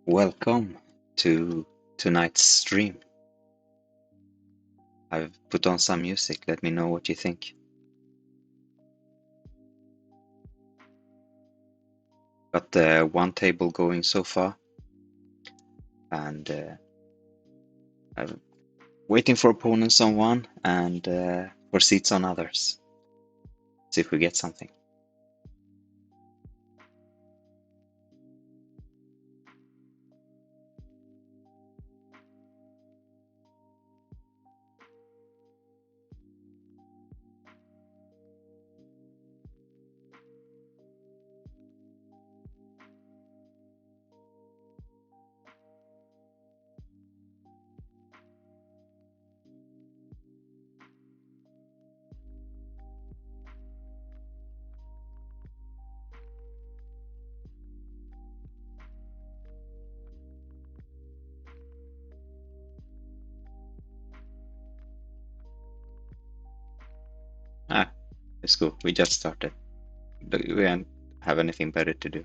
Welcome to tonight's stream. I've put on some music. Let me know what you think. Got one table going so far, and I'm waiting for opponents on one and for seats on others. See if we get something. It's cool. We just started. We don't have anything better to do.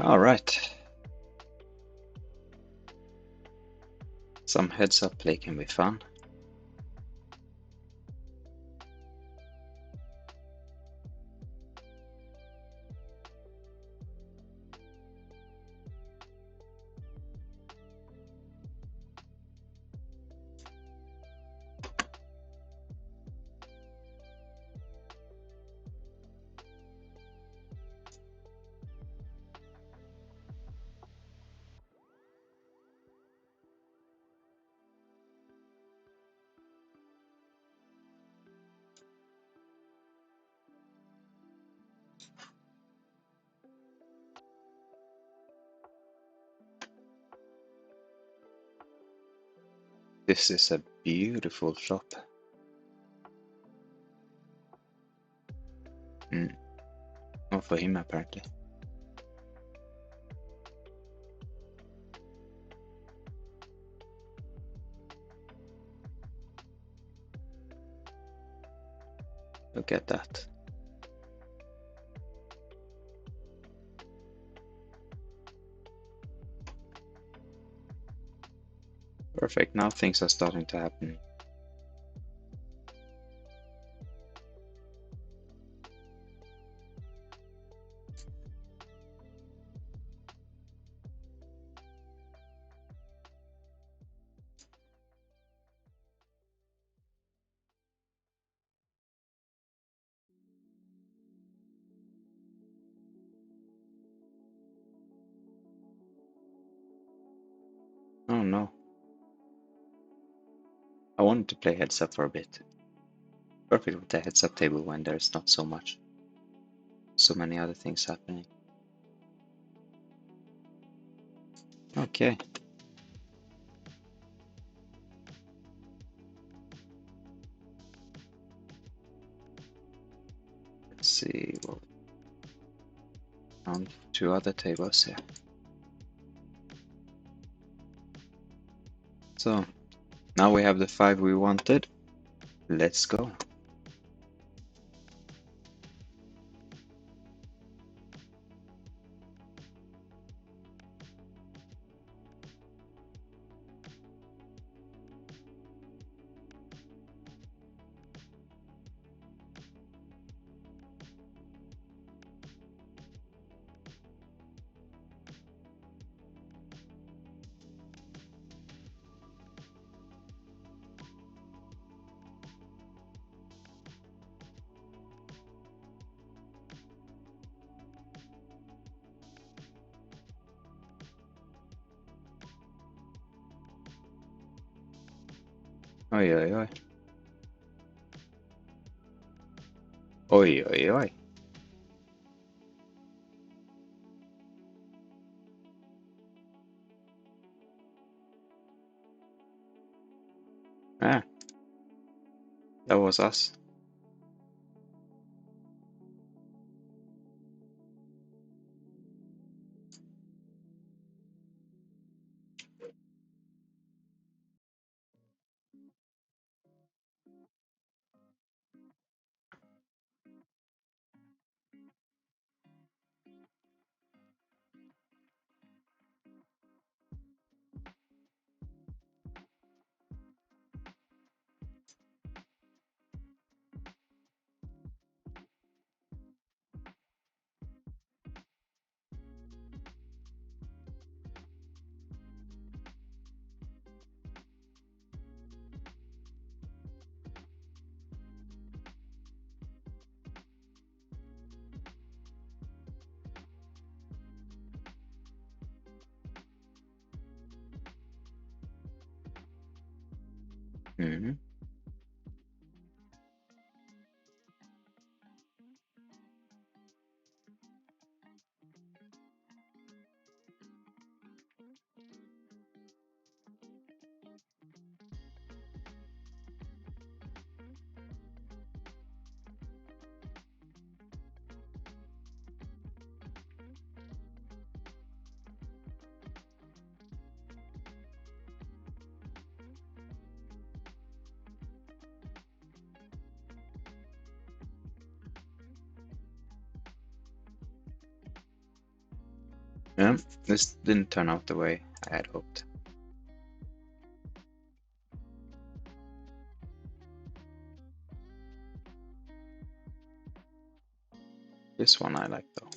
All right. Some heads-up play can be fun. This is a beautiful shop. Not for him, apparently. Look at that. Perfect, now things are starting to happen. Oh no. I wanted to play heads up for a bit. Perfect with the heads up table when there's not so many other things happening. Okay. Let's see. We'll found 2 other tables here. So now we have the 5 we wanted. Let's go. Oi, oi, oi. Oi, oi, oi. Ah, that was us. Mm-hmm. Yeah, this didn't turn out the way I had hoped. This one I like though.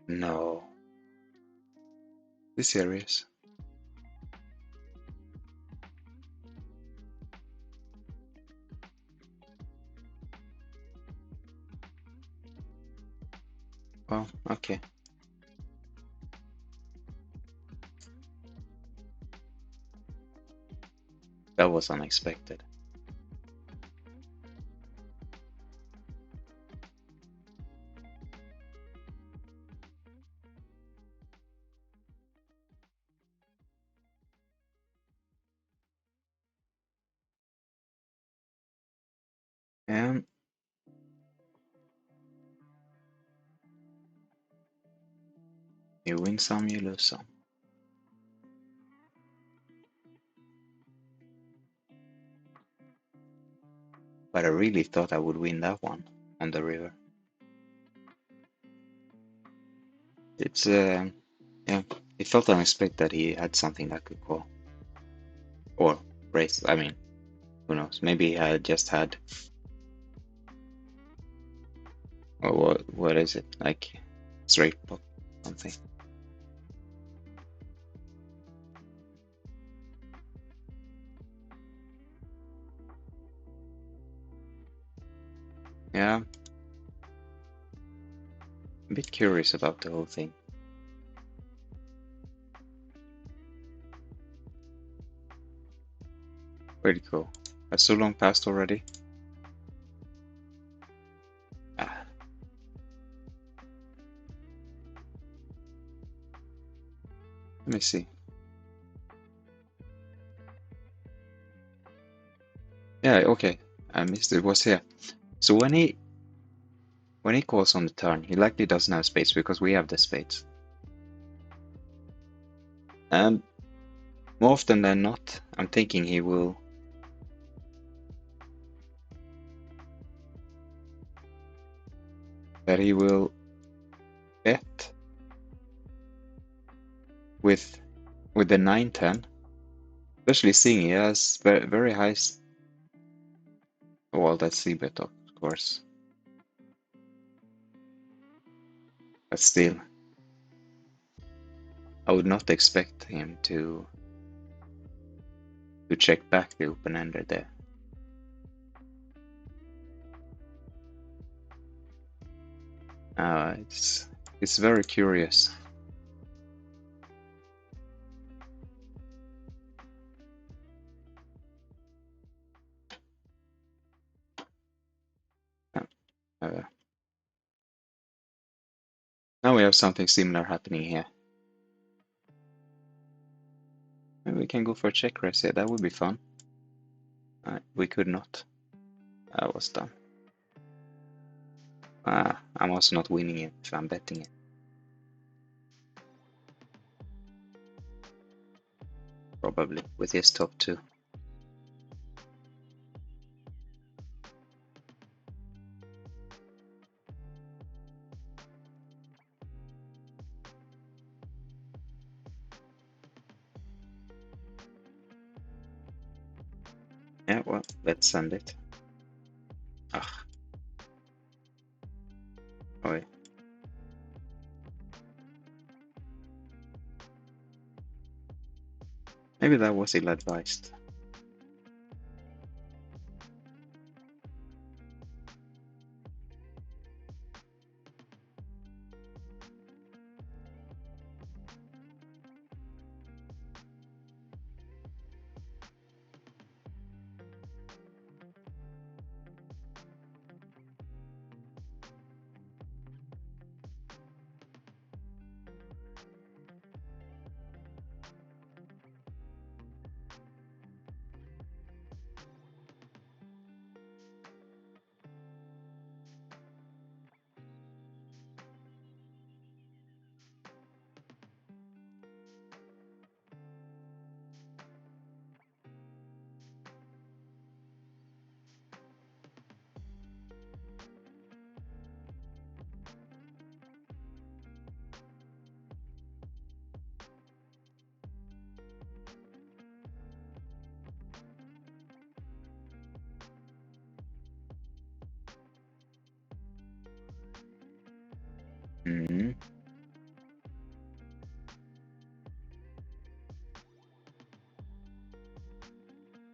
No. Be serious. Well, okay. That was unexpected. And you win some, you lose some. But I really thought I would win that one on the river. It's yeah, it felt unexpected that he had something that could call or raise. I mean, who knows? Maybe he had just had, or what is it, like straight pot something. Yeah, a bit curious about the whole thing. Where'd it go? Has so long passed already? Ah, let me see. Yeah, okay. I missed it. It was here. So when he calls on the turn, he likely doesn't have spades because we have the spades. And more often than not, I'm thinking he will bet with the 9-10, especially seeing he has very high. Well, that's c-bet of course, but still, I would not expect him to check back the open ender there. It's very curious. Uh, Now we have something similar happening here. Maybe we can go for a check raise here. That would be fun. We could not. I was done. I'm also not winning it if I'm betting it. Probably with his top two. Yeah, well, let's send it. Ah, oh yeah. Maybe that was ill-advised.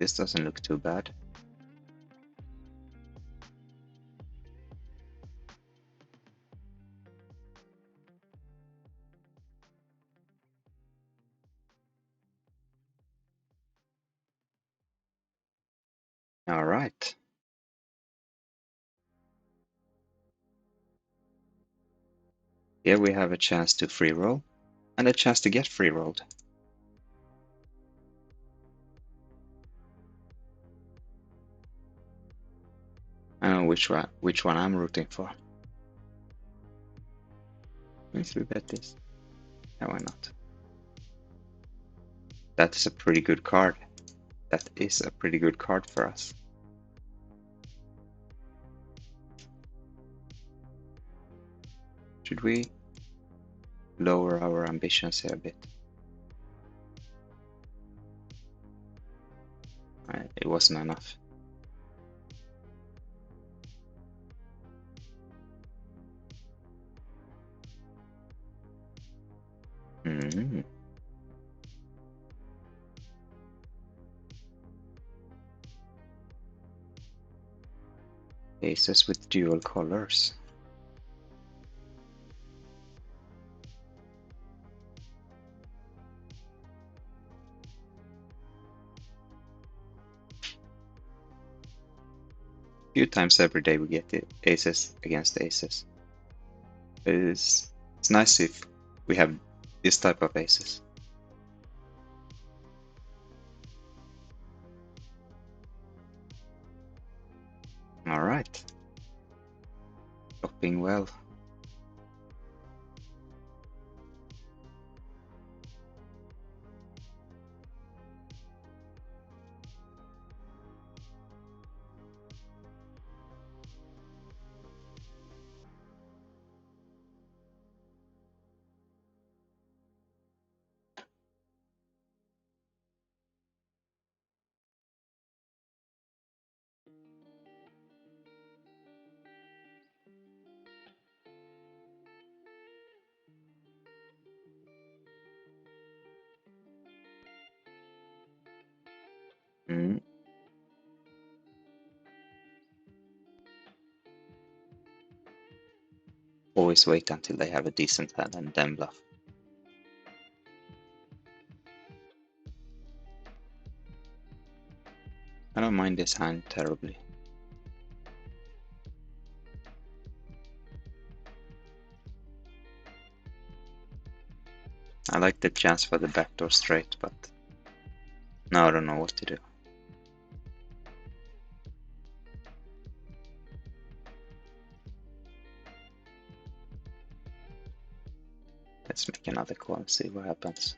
This doesn't look too bad. All right. Here we have a chance to free roll and a chance to get free rolled. I don't know which one I'm rooting for. Let me bet this. Yeah, why not? That is a pretty good card. That is a pretty good card for us. Should we lower our ambitions here a bit? It wasn't enough. Mm-hmm. Aces with dual colors. A few times every day we get the aces against aces. It's nice if we have this type of aces. All right. Chopping well. Mm. Always wait until they have a decent hand and then bluff. I don't mind this hand terribly. I like the chance for the backdoor straight, but now I don't know what to do. Let's make another call and see what happens.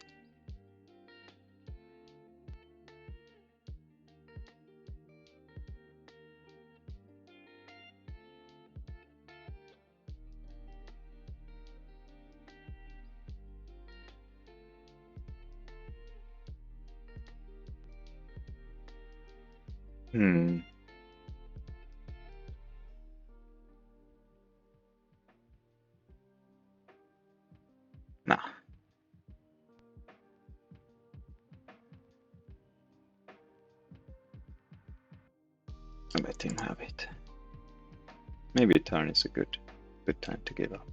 Hmm. Nah. I let him have it. Maybe a turn is a good time to give up.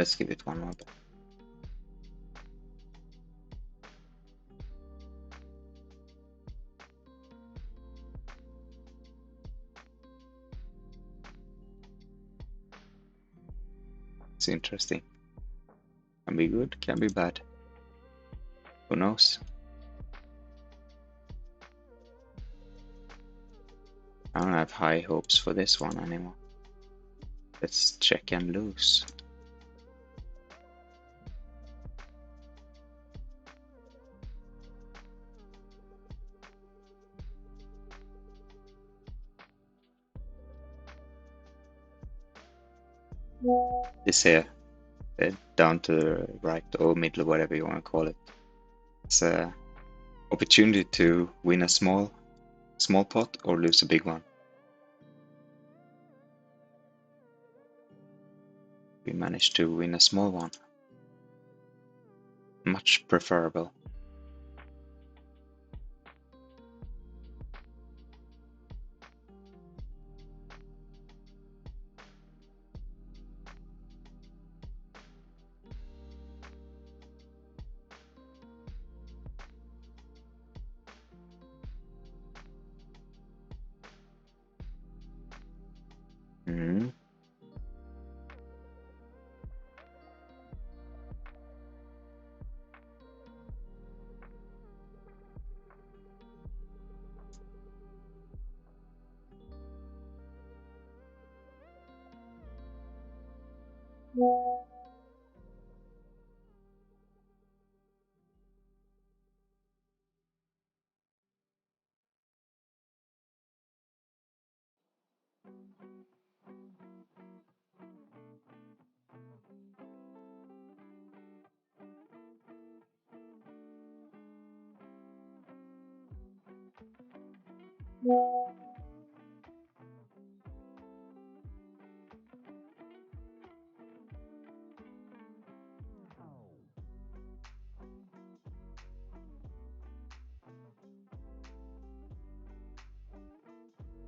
Let's give it one more bet. It's interesting. Can be good, can be bad. Who knows? I don't have high hopes for this one anymore. Let's check and lose. This here, down to the right or middle, whatever you want to call it. It's a opportunity to win a small pot or lose a big one. We managed to win a small one. Much preferable.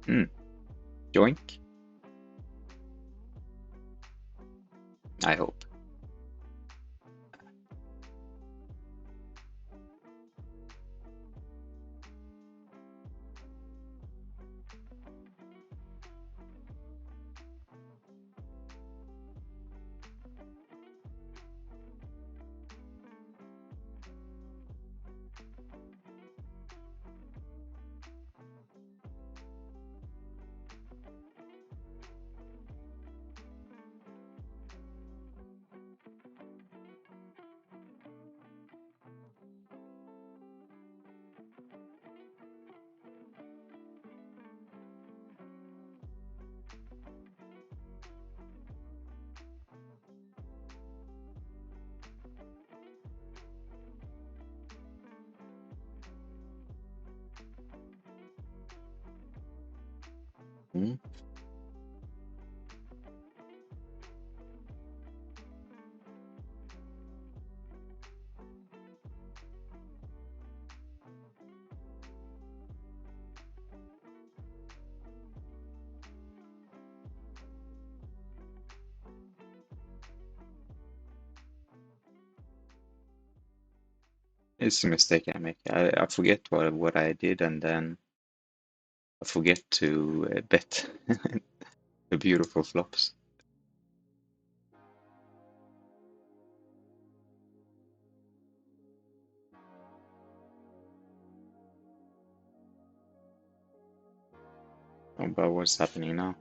Mm. Yoink. I hope. Mm. It's a mistake I make. I forget what I did, and then I forget to bet the beautiful flops. Oh, but what's happening now?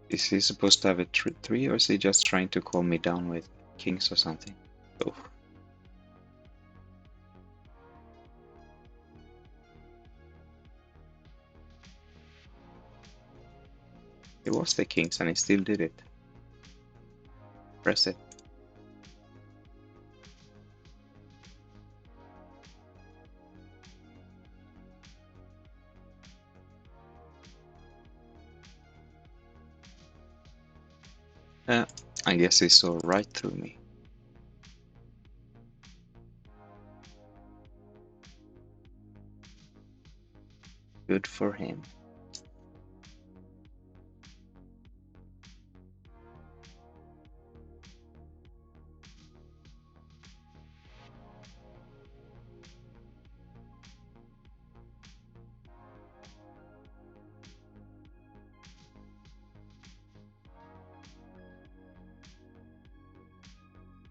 Is he supposed to have a 3, or is he just trying to calm me down with kings or something? Oh. It was the kings and he still did it. Press it. I guess he saw right through me. Good for him.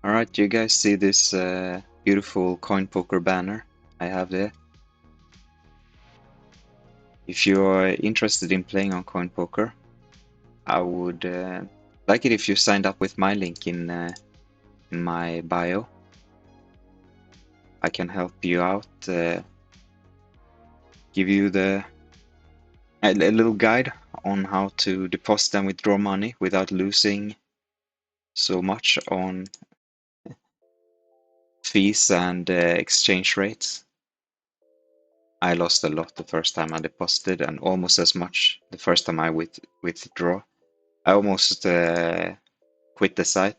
Alright, you guys see this beautiful Coinpoker banner I have there? If you're interested in playing on Coinpoker, I would like it if you signed up with my link in my bio. I can help you out, give you a little guide on how to deposit and withdraw money without losing so much on fees and exchange rates. I lost a lot the first time I deposited and almost as much the first time I withdraw. I almost quit the site,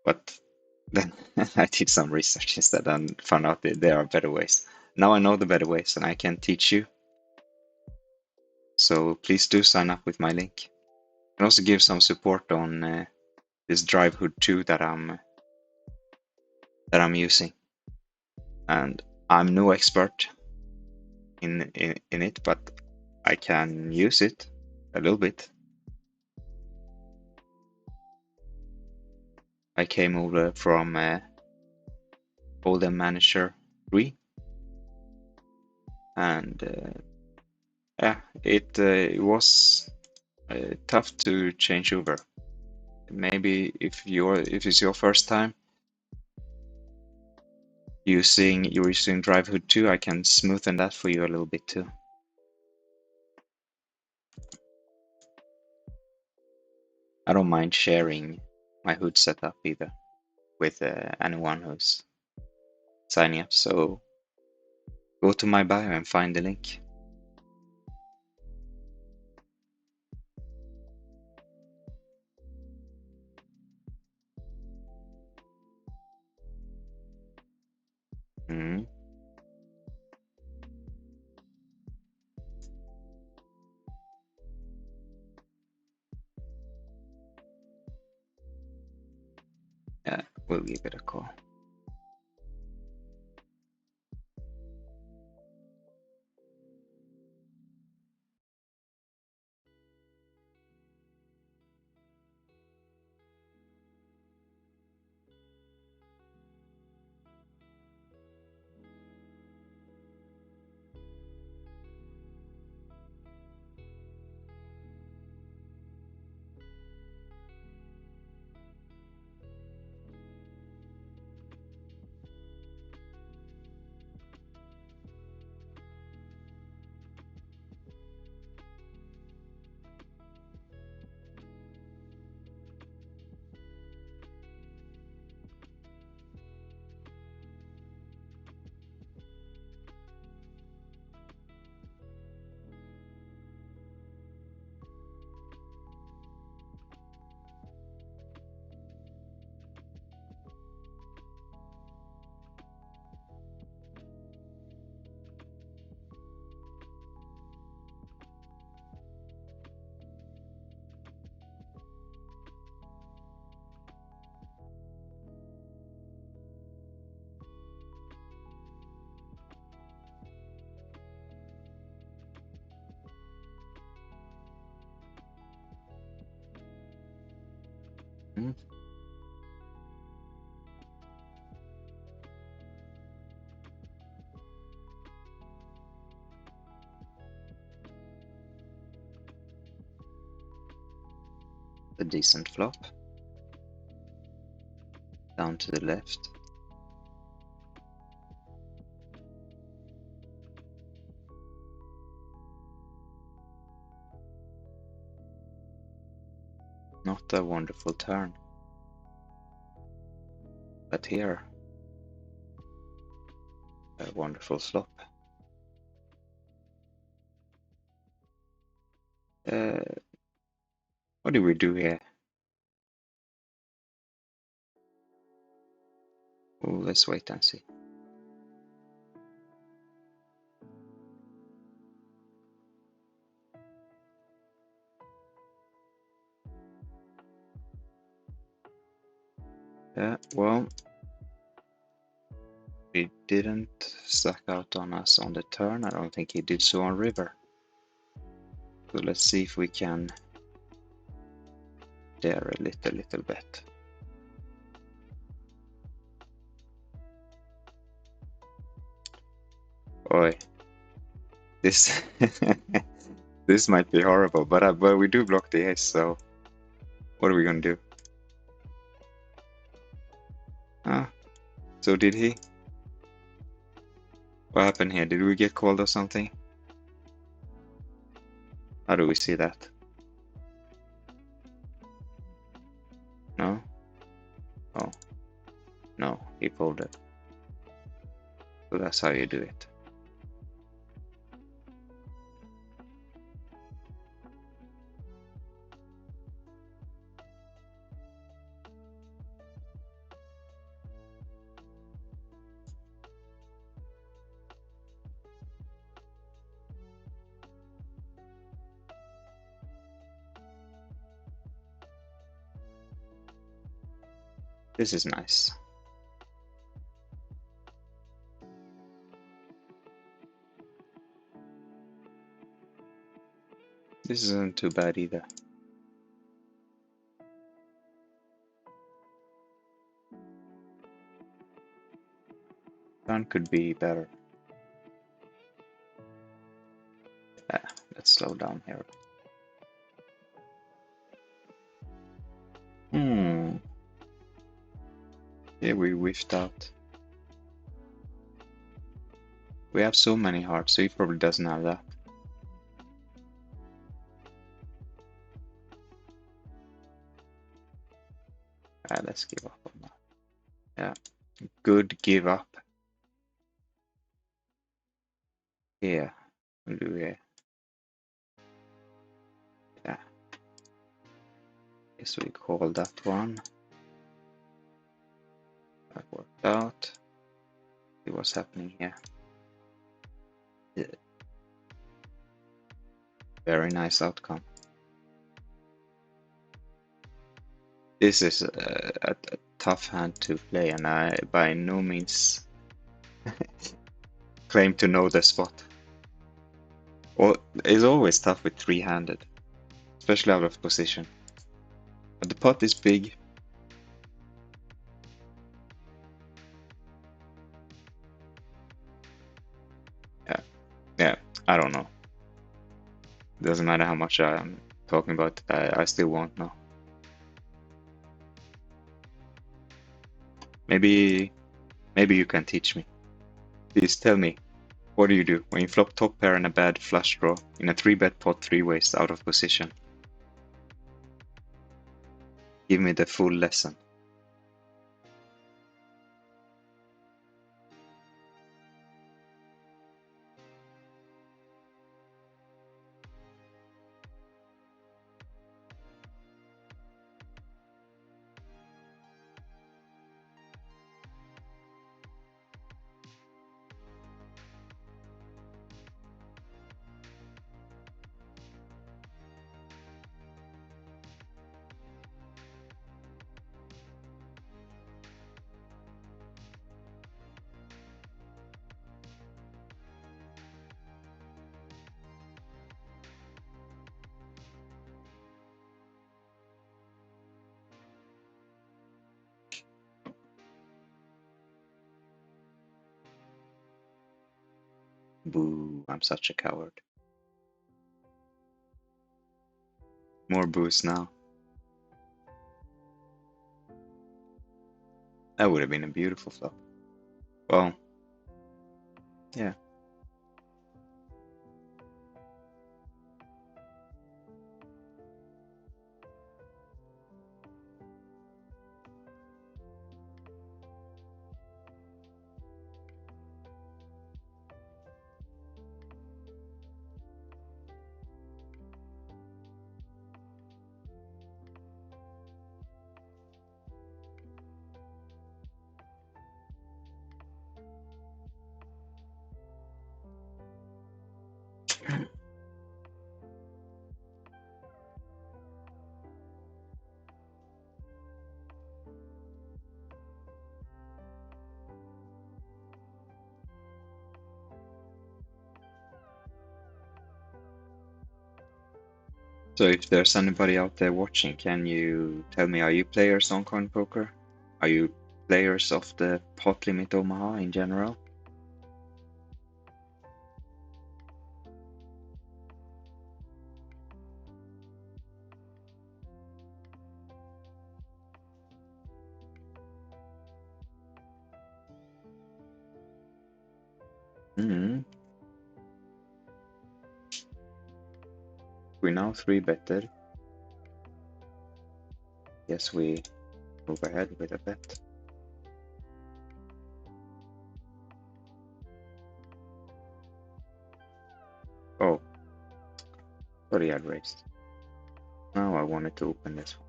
but then I did some research instead and found out that there are better ways. Now I know the better ways and I can teach you. So please do sign up with my link. And also give some support on this drive hood 2 that I'm using. And I'm no expert in it, but I can use it a little bit. I came over from Golden Manager 3, and yeah, it was tough to change over. Maybe if it's your first time using Drive Hood 2, I can smoothen that for you a little bit too. I don't mind sharing my hood setup either with anyone who's signing up. So go to my bio and find the link. Mm. Yeah, we'll give it a call. Mm. A decent flop. Down to the left. Not a wonderful turn. But here, a wonderful flop. What do we do here? Oh, let's wait and see. Yeah, well, he didn't stack out on us on the turn. I don't think he did so on river. So let's see if we can dare a little bit. Oi, this this might be horrible, but we do block the ace. So what are we gonna do? Ah, so did he? What happened here? Did we get called or something? How do we see that? No? Oh, no, he folded. So that's how you do it. This is nice. This isn't too bad either. Turn could be better. Yeah, let's slow down here. Yeah, we whiffed out. We have so many hearts, so he probably doesn't have that. Let's give up on that. Yeah, good give up. Yeah, we'll do it. Yeah, guess we call that one. That worked out. See what's happening here. Yeah. Very nice outcome. This is a tough hand to play, and I by no means claim to know the spot. Well, it's always tough with three-handed, especially out of position. But the pot is big. Yeah, I don't know. Doesn't matter how much I'm talking about, I still won't know. Maybe you can teach me. Please tell me, what do you do when you flop top pair and a bad flush draw in a 3-bet pot 3-ways out of position? Give me the full lesson. Boo, I'm such a coward. More boos now. That would have been a beautiful flop. Well, yeah. So if there's anybody out there watching, can you tell me, are you players on Coinpoker? Are you players of the pot limit Omaha in general? Hmm. We now 3-betted. Yes, we move ahead with a bet. Oh, sorry, I raised. Now I wanted to open this one.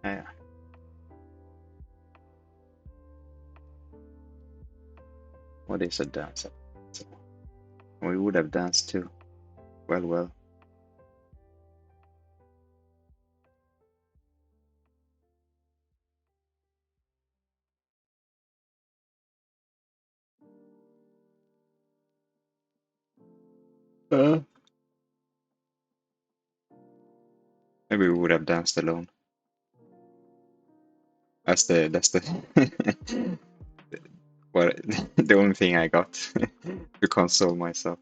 Yeah. What is a dance? We would have danced too. Well, well. Maybe we would have danced alone. That's the what the only thing I got to console myself.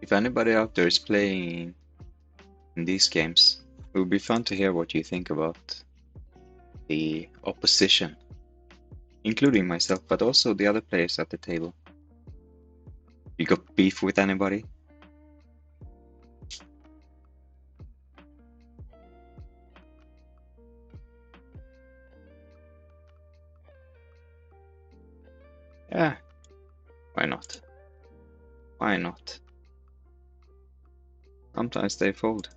If anybody out there is playing in these games, it would be fun to hear what you think about the opposition, including myself, but also the other players at the table. You got beef with anybody? Yeah, why not? Why not? Sometimes they fold.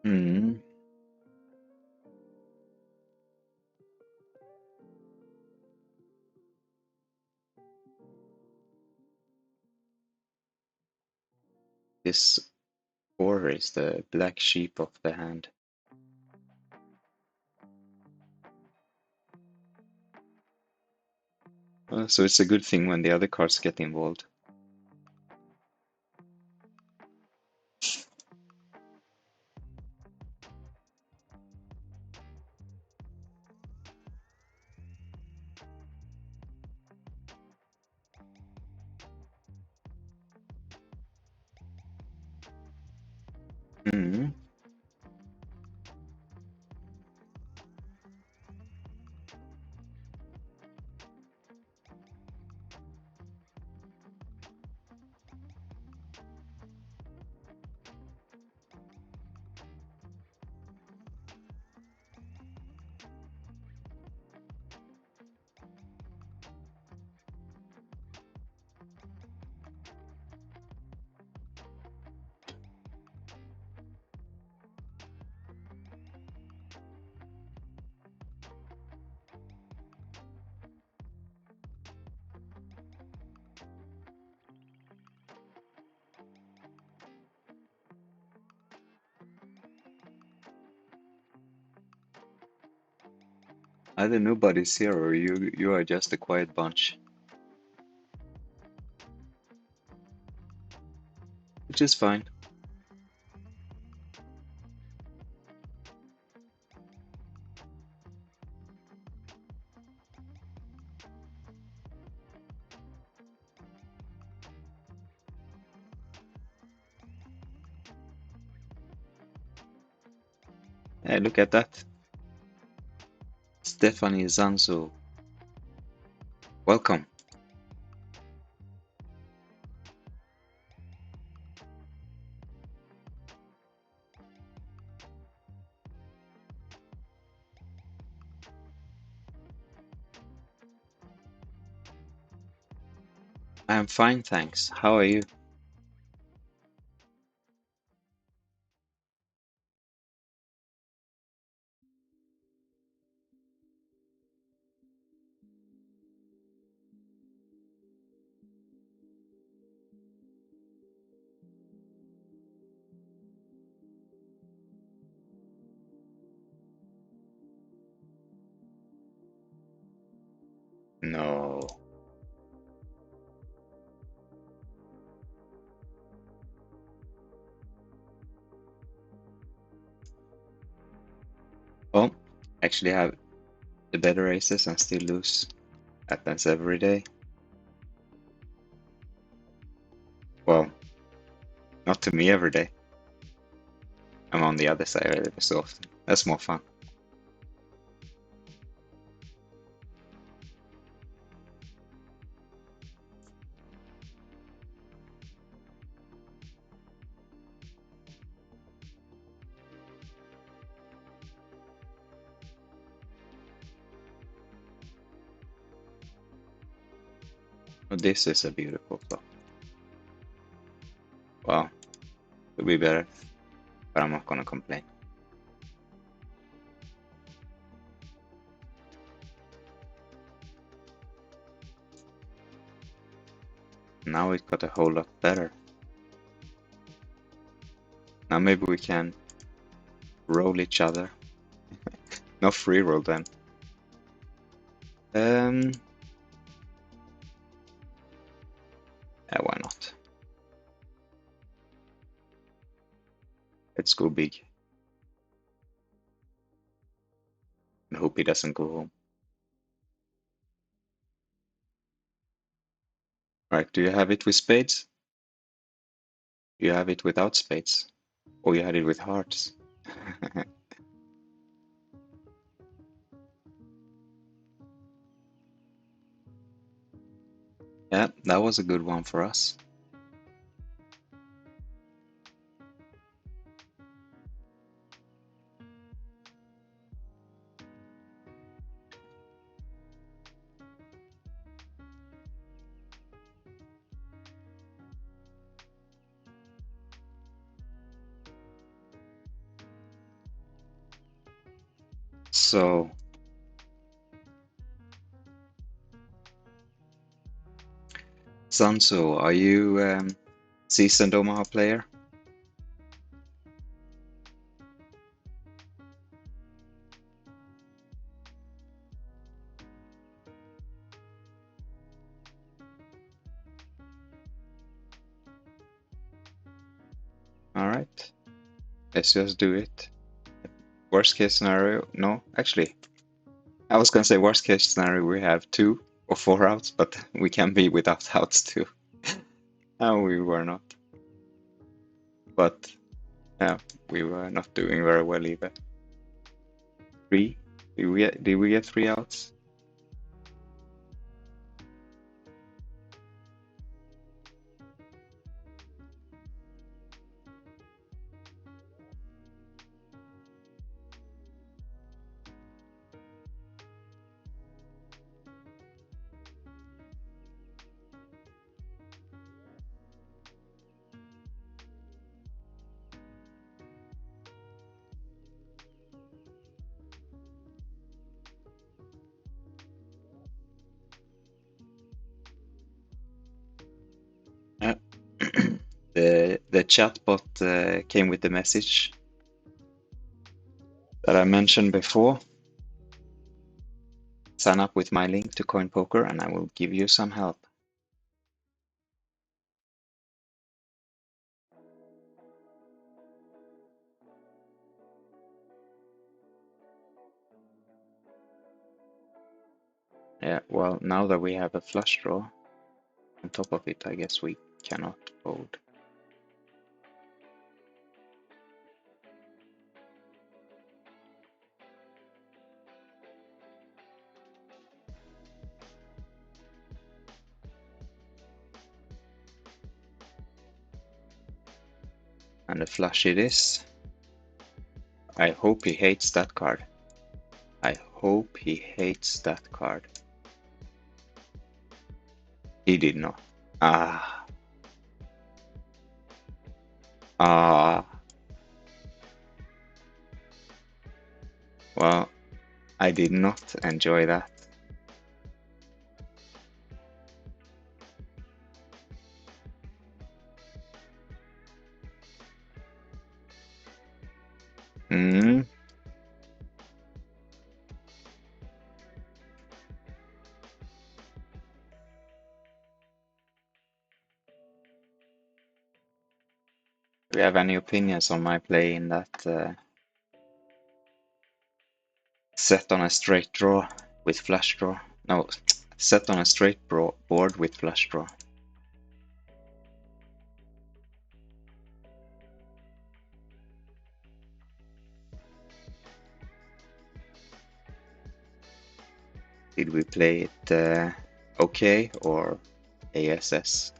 Hmm. This 4 is the black sheep of the hand. So it's a good thing when the other cards get involved. Hmm. Either nobody's here or you are just a quiet bunch, which is fine. Hey, look at that. Stephanie Zanzo. Welcome. I am fine, thanks. How are you? No. Well, actually have the better aces and still lose. Happens every day. Well, not to me every day. I'm on the other side every so often. That's more fun. Well, this is a beautiful flop. Well, could be better, but I'm not gonna complain. Now it got a whole lot better. Now maybe we can roll each other. No free roll then. Yeah, why not? Let's go big. And hope he doesn't go home. Right, do you have it with spades? Do you have it without spades? Or you had it with hearts? Yeah, that was a good one for us. So, Sanso, are you seasoned Omaha player? Alright, let's just do it. Worst case scenario, no, actually, I was gonna say worst case scenario we have 2 or 4 outs, but we can be without outs too. No, we were not. But yeah, we were not doing very well either. 3? Did we get 3 outs? Yeah. The chatbot came with the message that I mentioned before. Sign up with my link to Coinpoker and I will give you some help. Yeah, well, now that we have a flush draw on top of it, I guess we cannot fold. And a flush it is. I hope he hates that card. I hope he hates that card. He did not. Ah. Ah. Well, I did not enjoy that. Hmm. Do you have any opinions on my play in that set on a straight draw with flush draw? No, set on a straight board with flush draw. Did we play it okay or ASS?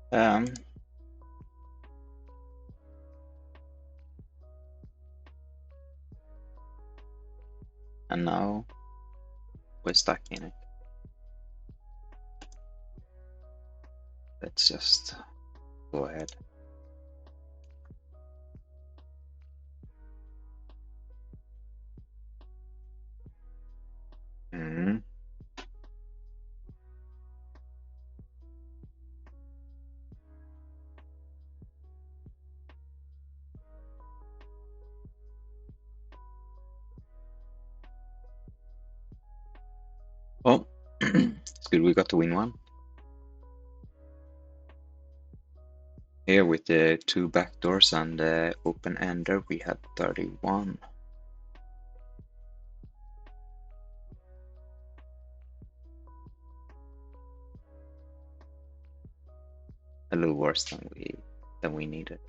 Um, and now we're stuck in it. Let's just go ahead. Mm. Oh, it's good we got to win one. Here with the two backdoors and the open ender, we had 31. A little worse than we needed.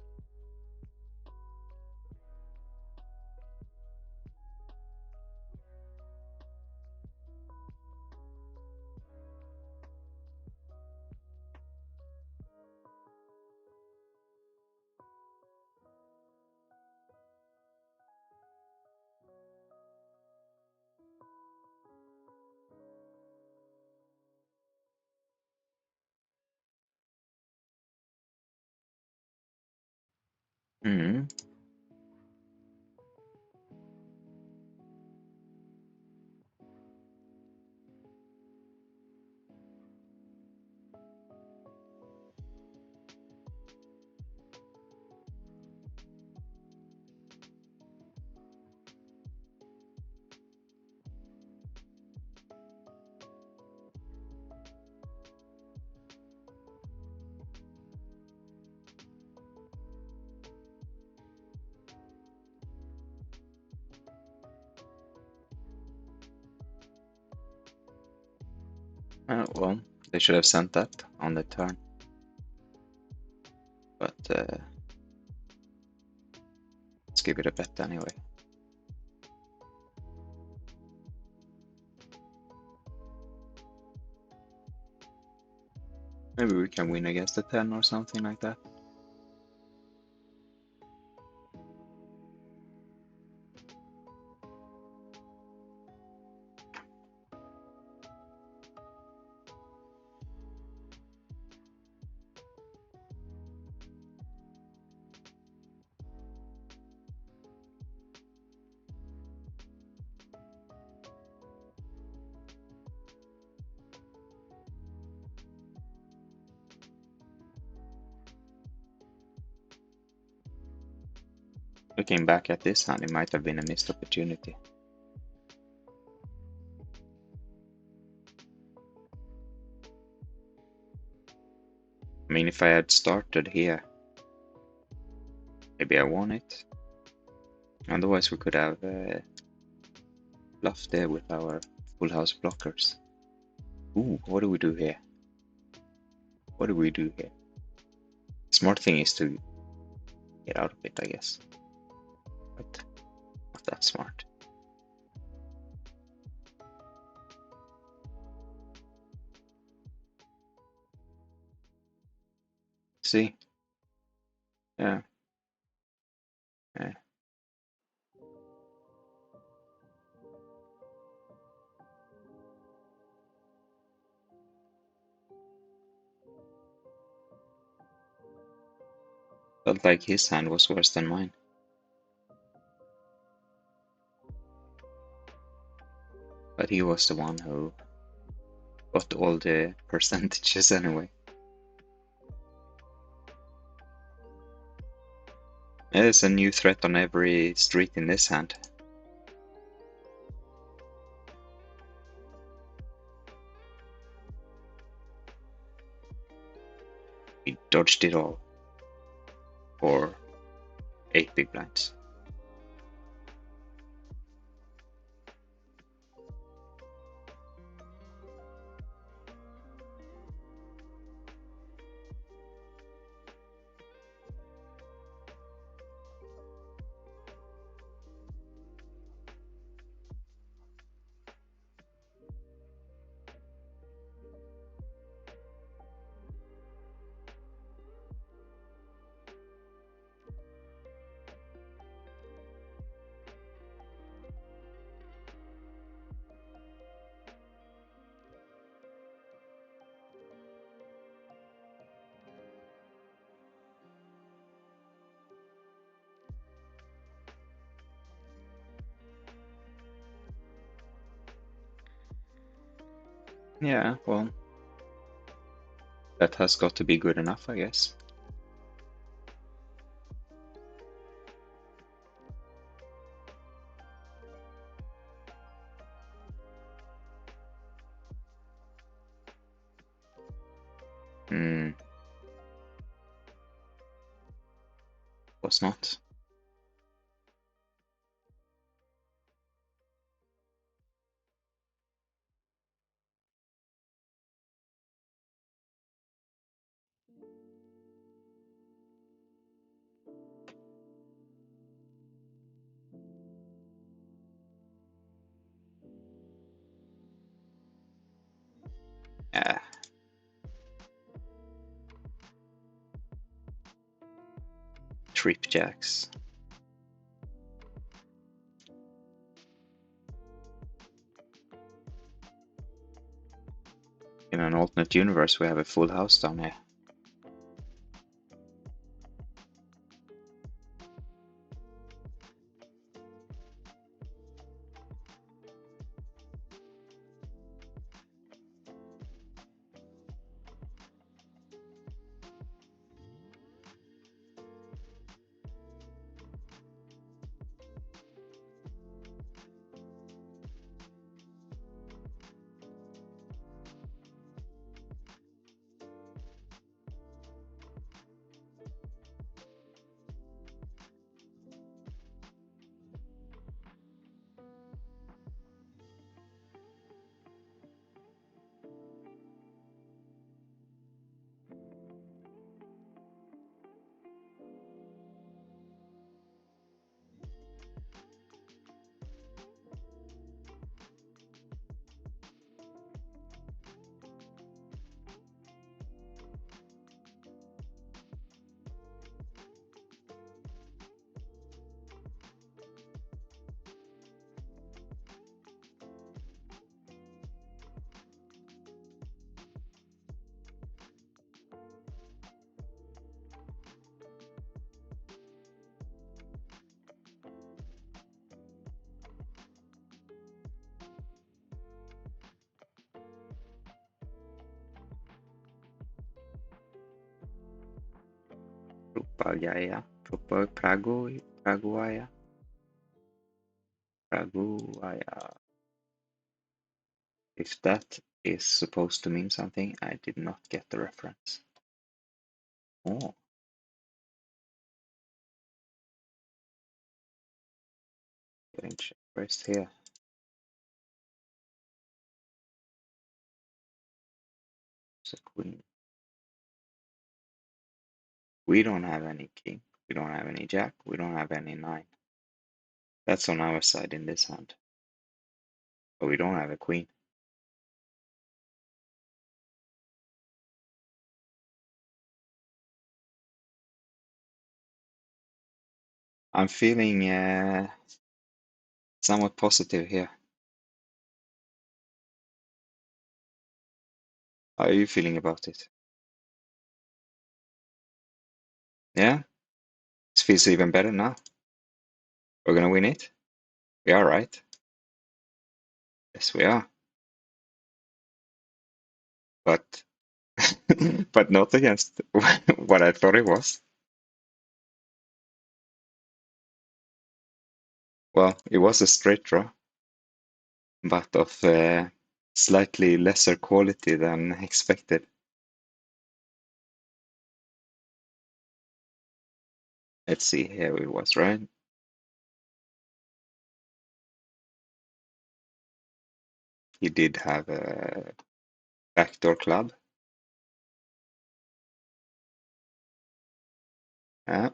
Hmm. Well, they should have sent that on the turn. But let's give it a bet anyway. Maybe we can win against the 10 or something like that. Looking back at this hand, it might have been a missed opportunity. I mean, if I had started here, maybe I won it. Otherwise, we could have bluffed there with our full house blockers. Ooh, what do we do here? What do we do here? Smart thing is to get out of it, I guess. But not that smart. See? Yeah. Yeah. Felt like his hand was worse than mine. But he was the one who got all the percentages anyway. There's a new threat on every street in this hand. We dodged it all. For 8 big blinds. Yeah, well, that has got to be good enough, I guess. Hmm. Was not. Yeah. Trip jacks. In an alternate universe, we have a full house down here. Pagaya, Praguaya, Praguaya. If that is supposed to mean something, I did not get the reference. Oh, getting check raised here. It's a queen. We don't have any king. We don't have any jack. We don't have any nine. That's on our side in this hand. But we don't have a queen. I'm feeling somewhat positive here. How are you feeling about it? Yeah? It feels even better now. We're gonna win it? We are, right? Yes, we are. But but not against what I thought it was. Well, it was a straight draw, but of slightly lesser quality than expected. Let's see, here it was, right? He did have a backdoor club. Yeah,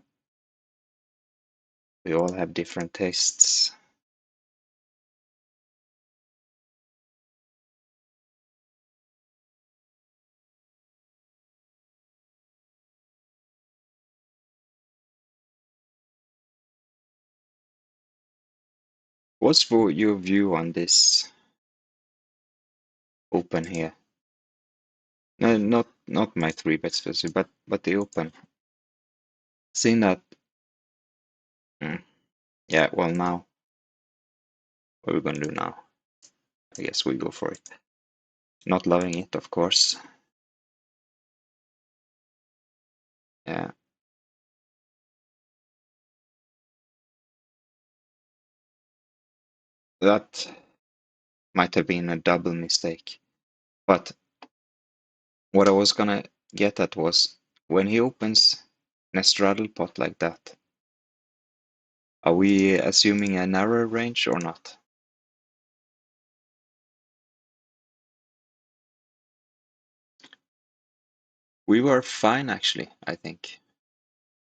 we all have different tastes. What's your view on this open here? No, not my three bet specific, but the open. Seeing that, yeah. Well, now what are we gonna do now? I guess we go for it. Not loving it, of course. Yeah, that might have been a double mistake. But what I was gonna get at was when he opens a straddle pot like that, are we assuming a narrow range or not? We were fine actually, I think,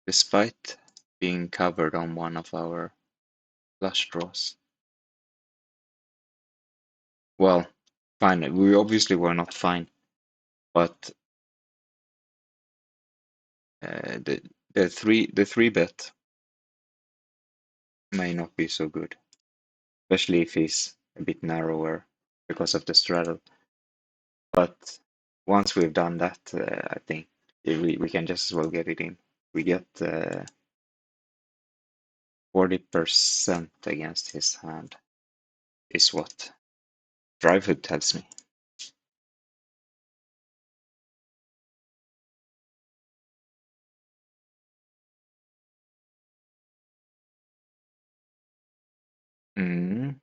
despite being covered on one of our flush draws. Well, fine. We obviously were not fine, but the three bet may not be so good, especially if he's a bit narrower because of the straddle. But once we've done that, I think we can just as well get it in. We get 40% against his hand, is what Drivehood tells me. Mm.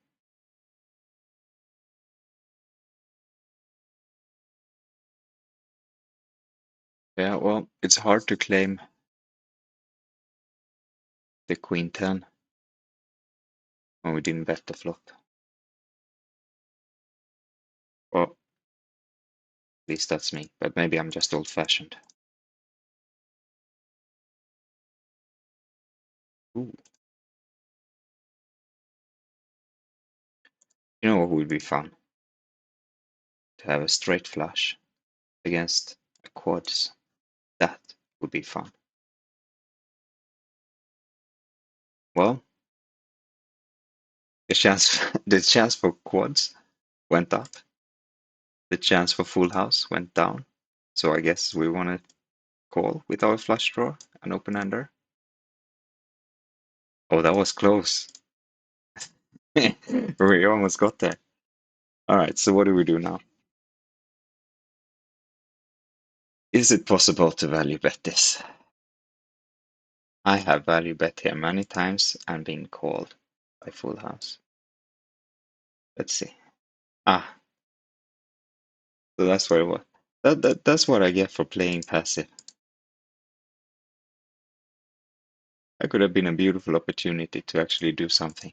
Yeah, well, it's hard to claim the Queen 10 when we didn't bet the flop. Well, at least that's me, but maybe I'm just old-fashioned. Ooh. You know what would be fun? To have a straight flush against a quads. That would be fun. Well, the chance the chance for quads went up. The chance for full house went down. So I guess we want to call with our flush draw and open ender. Oh, that was close. We almost got there. All right, so what do we do now? Is it possible to value bet this? I have value bet here many times and been called by full house. Let's see. Ah, so that's what it was. That's what I get for playing passive. That could have been a beautiful opportunity to actually do something.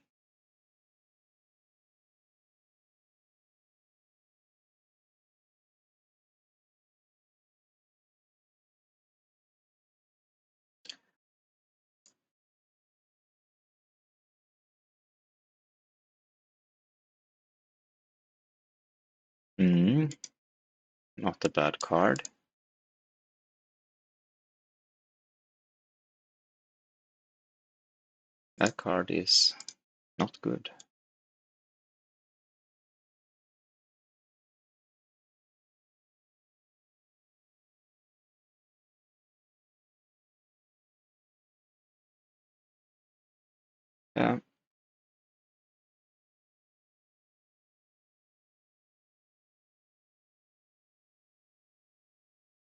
Mm, not a bad card. That card is not good. Yeah,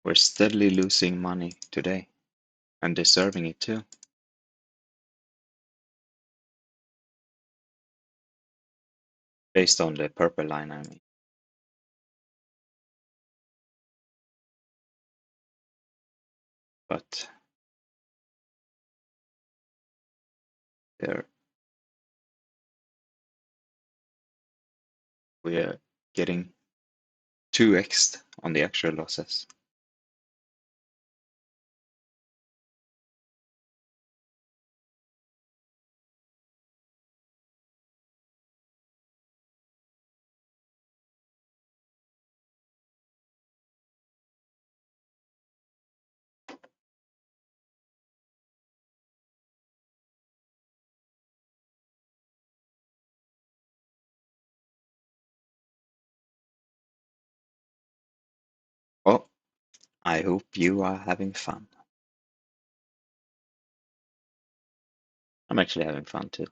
we're steadily losing money today and deserving it too. Based on the purple line, I mean. But there we are getting 2x on the actual losses. Oh, I hope you are having fun. I'm actually having fun too.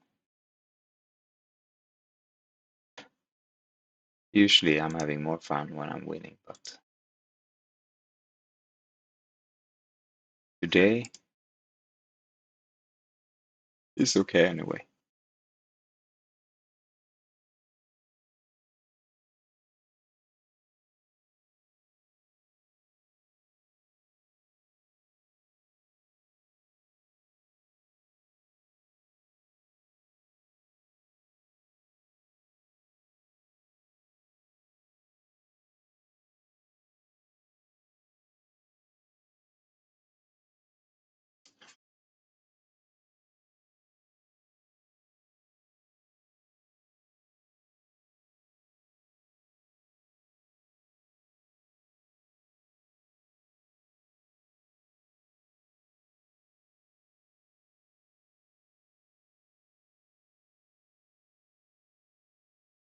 Usually I'm having more fun when I'm winning, but today is okay anyway.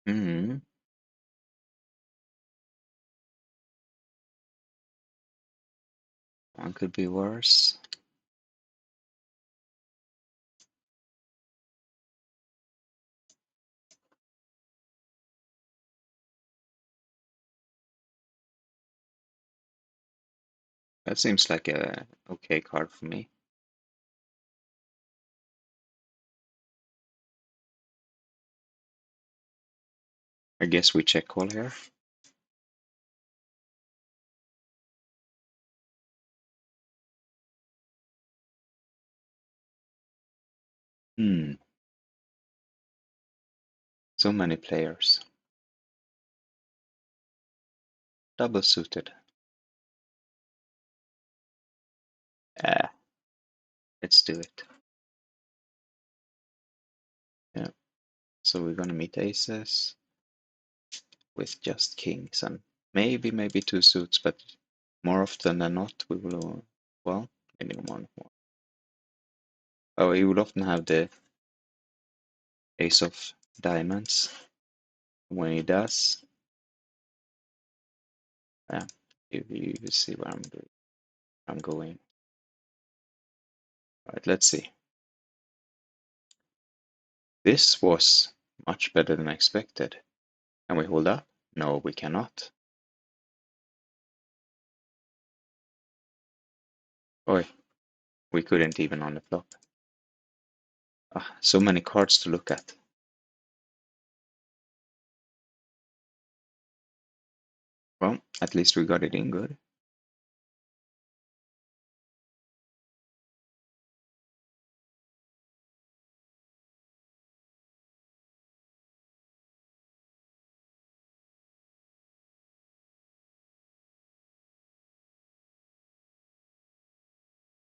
Mm, one could be worse. That seems like a okay card for me. I guess we check call here. Hmm, so many players. Double suited. Ah, let's do it. Yeah, so we're gonna meet aces with just kings and maybe two suits, but more often than not we will, well, maybe one more. Oh, he will often have the ace of diamonds. When he does, yeah, you see where I'm going. All right, let's see. This was much better than expected. Can we hold up? No, we cannot. Oi, We couldn't even on the flop. Ah, so many cards to look at. Well, at least we got it in good.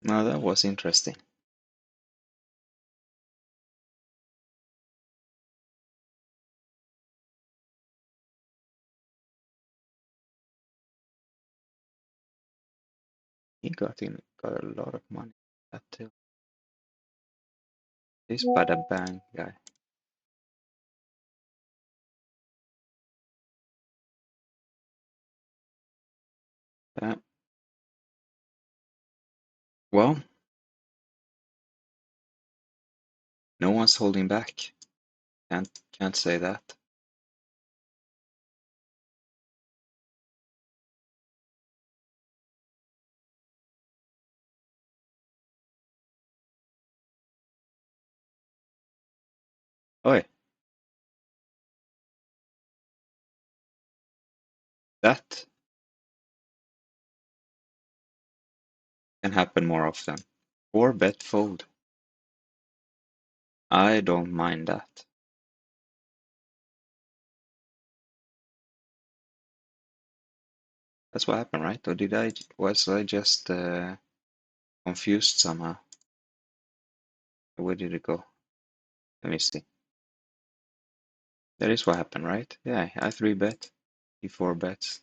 Now that was interesting. He got a lot of money. That too. This bada bang guy. Uh, well, no one's holding back. Can't say that. Oi, that can happen more often. Or bet fold. I don't mind that. That's what happened, right? Or was I just confused somehow? Where did it go? Let me see. That is what happened, right? Yeah, I 3-bet. He 4-bets.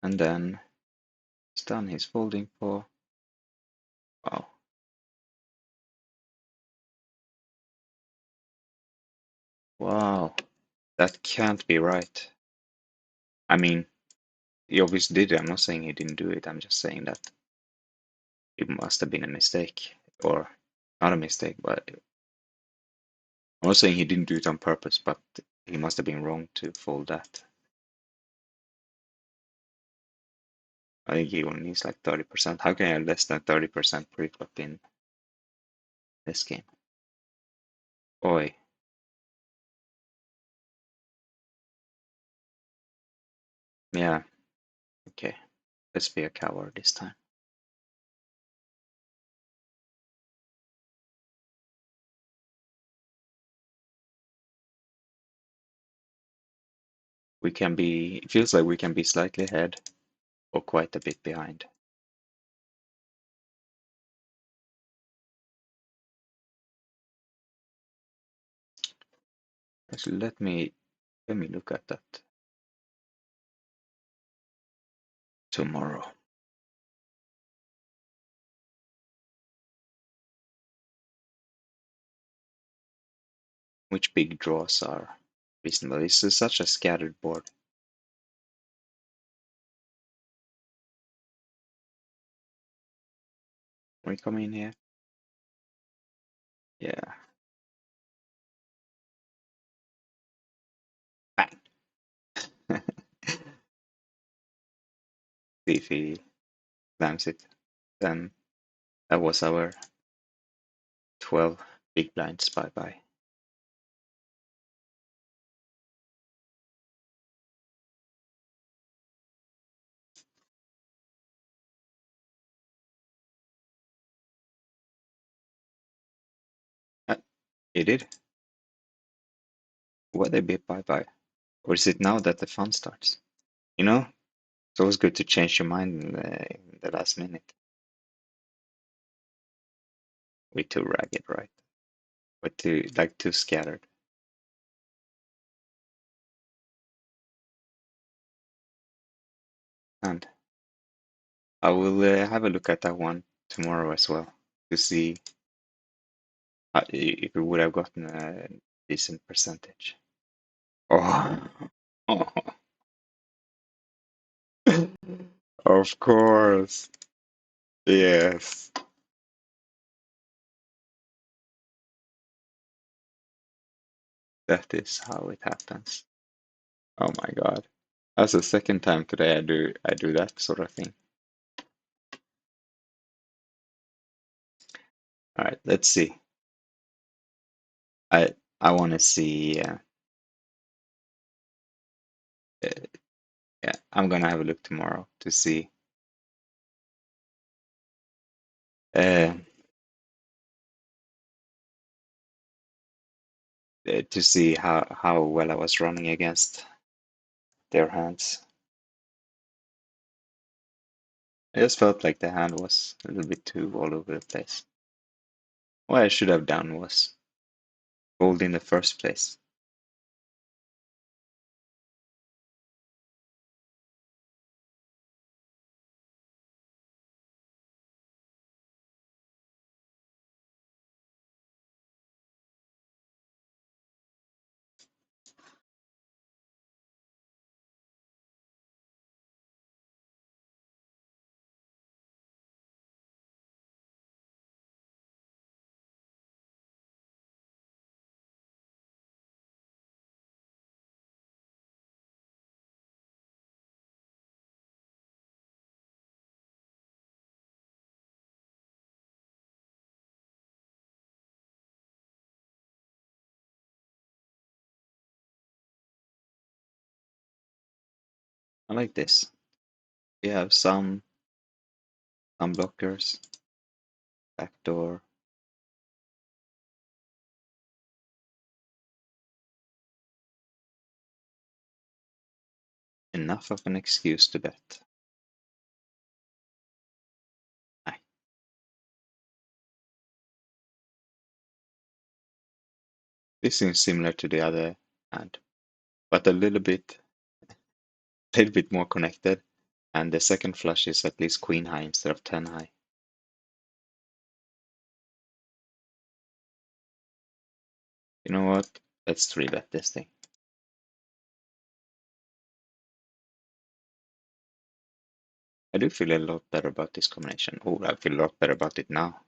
And then he's done. He's folding for. Wow. Wow. That can't be right. I mean, he obviously did it. I'm not saying he didn't do it. I'm just saying that it must have been a mistake. Or not a mistake, but I'm not saying he didn't do it on purpose, but he must have been wrong to fold that. I think he only needs like 30%. How can I have less than 30% pre-flop in this game? Oi. Yeah. Okay. Let's be a coward this time. It feels like we can be slightly ahead or quite a bit behind. Actually, let me look at that tomorrow. Which big draws are reasonable? This is such a scattered board. Can we come in here? Yeah. Bang. See if he slams it. Then that was our 12 big blinds. Bye bye. He did. What a bit bye bye. Or is it now that the fun starts? You know, it's always good to change your mind in the last minute. We're too ragged, right? We're too scattered. And I will have a look at that one tomorrow as well to see if we would have gotten a decent percentage. Oh, oh. Of course. Yes. That is how it happens. Oh my God. That's the second time today I do that sort of thing. All right, let's see. I want to see. Uh, yeah, I'm gonna have a look tomorrow to see. Uh, to see how well I was running against their hands. I just felt like the hand was a little bit too all over the place. What I should have done was fold in the first place. I like this. You have some blockers, backdoor. Enough of an excuse to bet. Aye. This seems similar to the other hand, but a little bit more connected. And the second flush is at least queen high instead of 10 high. You know what? Let's 3-bet this thing. I do feel a lot better about this combination. Oh, I feel a lot better about it now.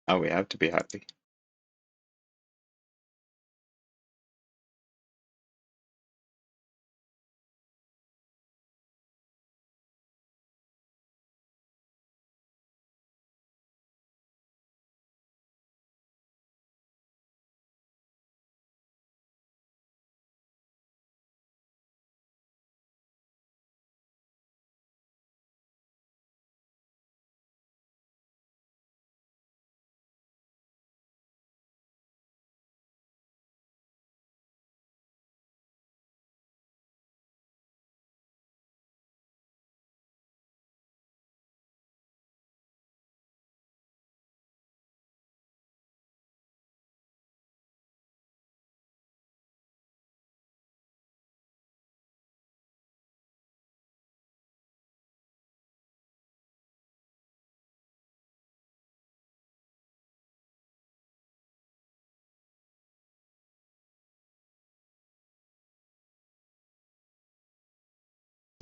Oh, we have to be happy.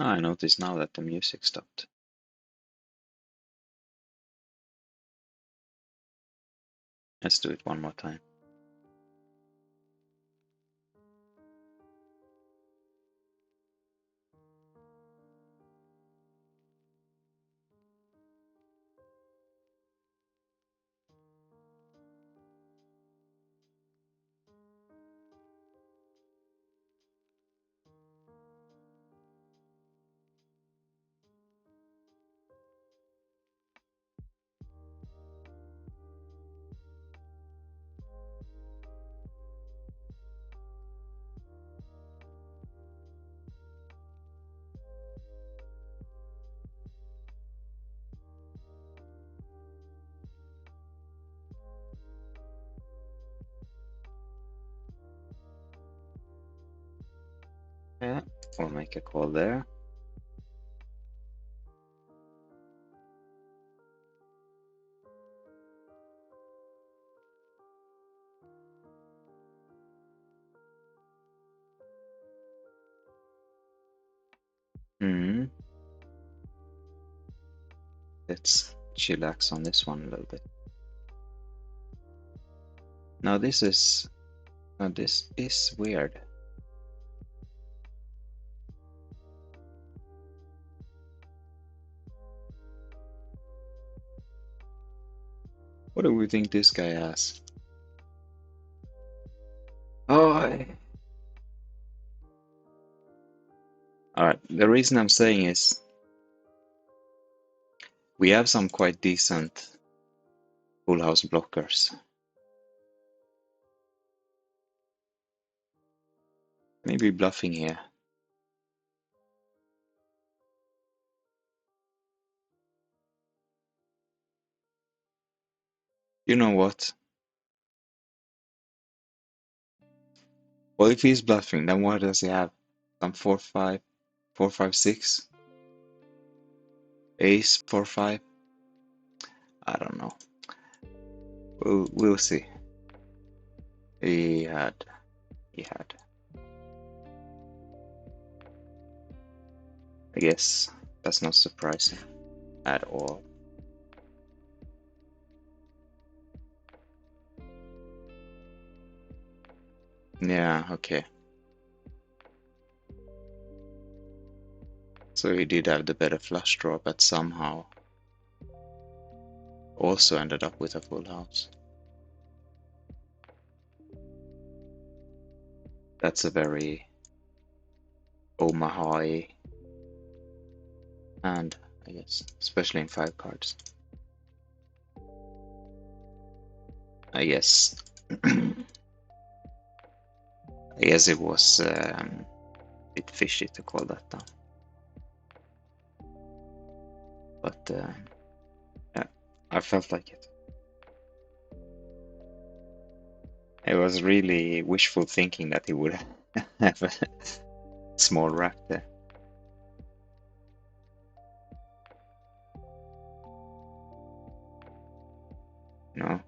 Ah, I notice now that the music stopped. Let's do it one more time. Yeah, we'll make a call there. Hmm. Let's chillax on this one a little bit. Now this is weird. What do we think this guy has? Oh, alright. The reason I'm saying is we have some quite decent full house blockers. Maybe bluffing here. You know what? Well, if he's bluffing, then what does he have? Some 4-5, 4-5-6, ace 4-5. I don't know. We'll see. He had. I guess that's not surprising at all. Yeah, okay. So he did have the better flush draw, but somehow also ended up with a full house. That's a very Omaha hand, I guess, especially in 5 cards. I guess. I guess it was a bit fishy to call that down. But yeah, I felt like it. It was really wishful thinking that he would have a small rack there. No.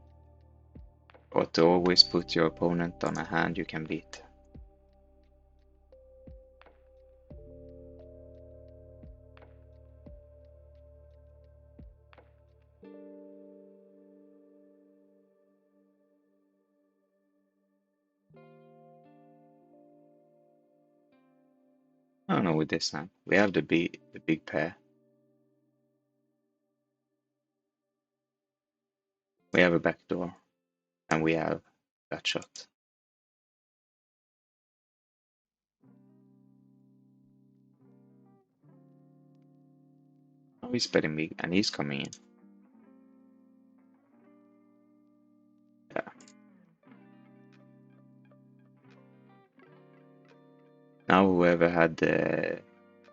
But to always put your opponent on a hand you can beat. I don't know with this hand. We have the big pair. We have a backdoor. And we have that shot. Oh, he's betting big and he's coming in. Yeah. Now whoever had the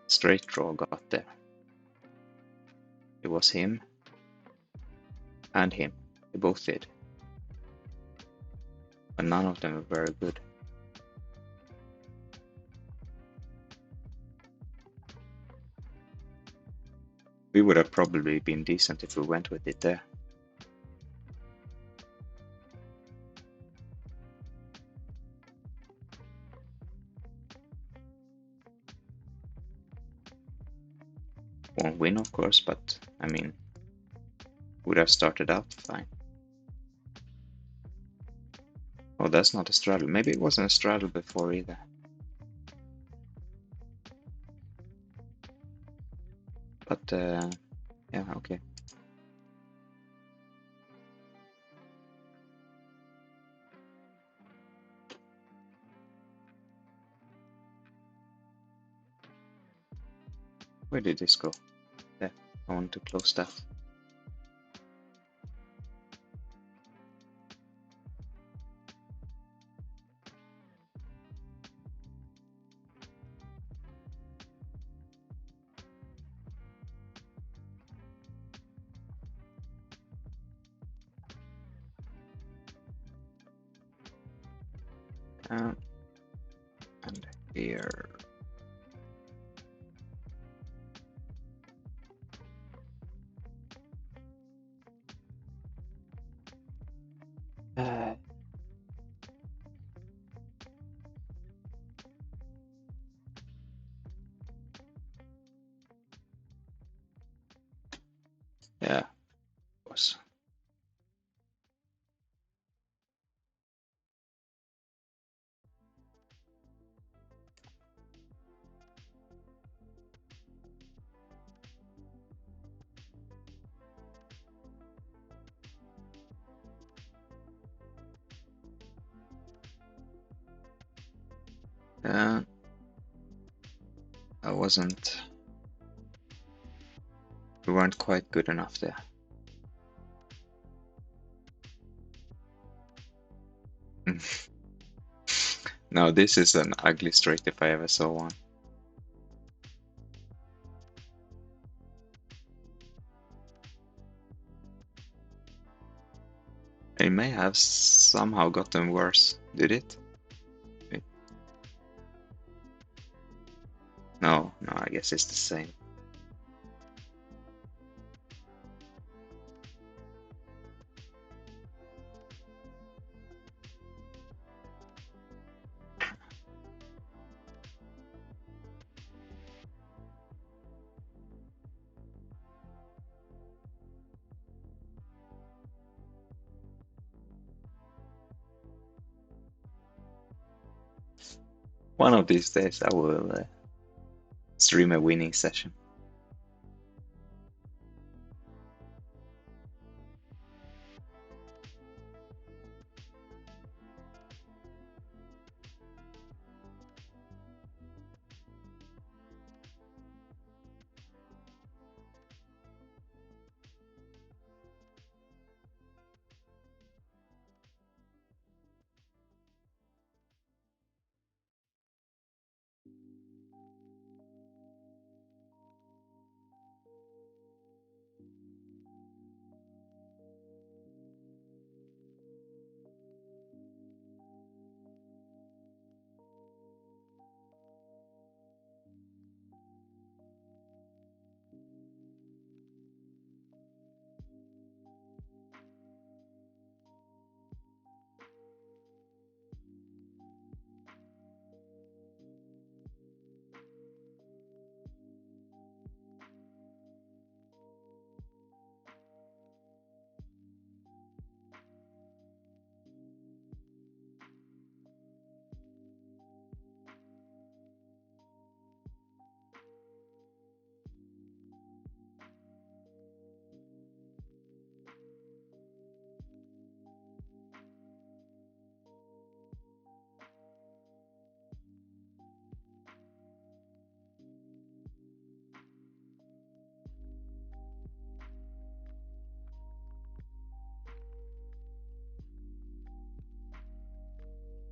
straight draw got there. It was him and him. They both did. But none of them were very good. We would have probably been decent if we went with it there. Won't win, of course, but I mean, would have started out fine. Oh, that's not a straddle. Maybe it wasn't a straddle before either. But yeah, okay. Where did this go? There. I want to close that. And here. Yeah, of course. Uh, I wasn't. We weren't quite good enough there. No, this is an ugly straight if I ever saw one. It may have somehow gotten worse, did it? Wait. No, I guess it's the same. One of these days I will stream a winning session.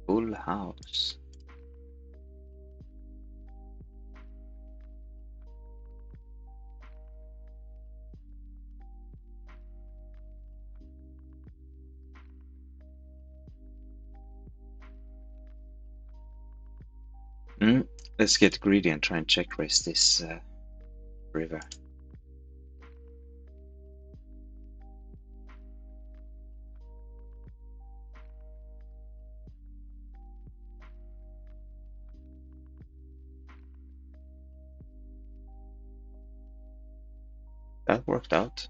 Full house. Let's get greedy and try and check raise this river. That worked out.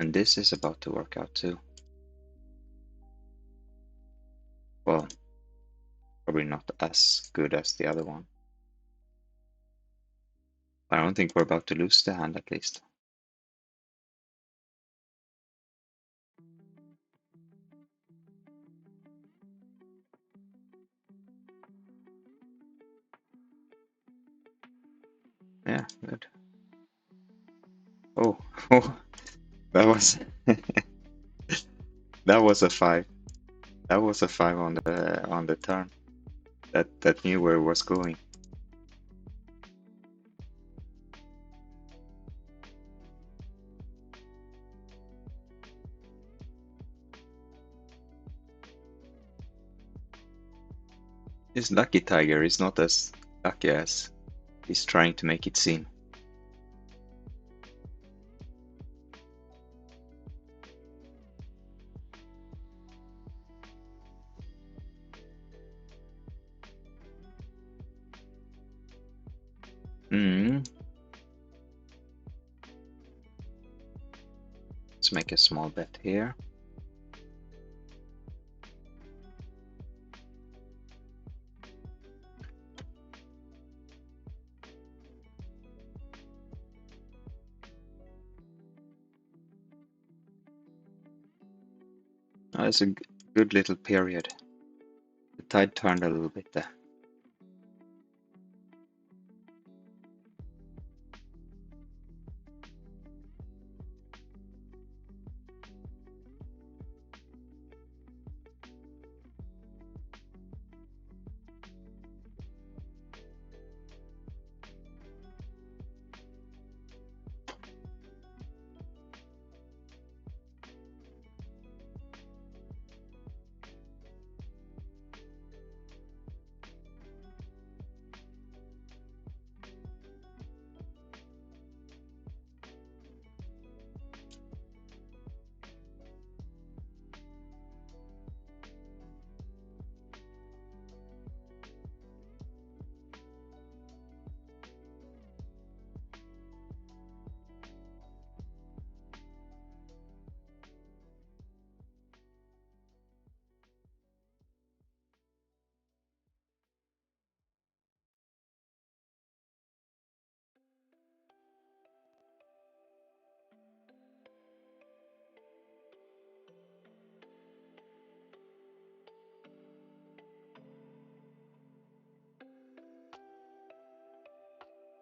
And this is about to work out too. Well, probably not as good as the other one. I don't think we're about to lose the hand at least. Yeah, good. Oh, oh, that was that was a 5. That was a 5 on the turn. That knew where it was going. This lucky tiger is not as lucky as he's trying to make it seem. Let's make a small bet here. That's a Good little period. The tide turned a little bit there.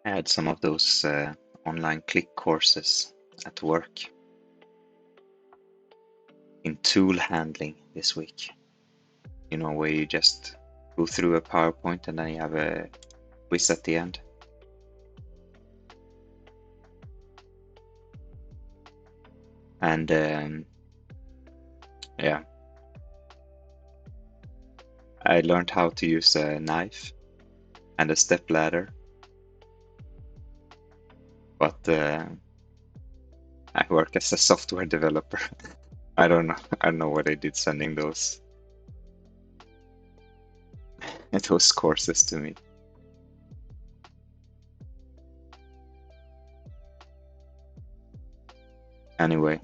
I had some of those online click courses at work in tool handling this week. You know, where you just go through a PowerPoint and then you have a quiz at the end. And yeah, I learned how to use a knife and a step ladder, but I work as a software developer. I don't know. I don't know what I did sending those courses to me. Anyway,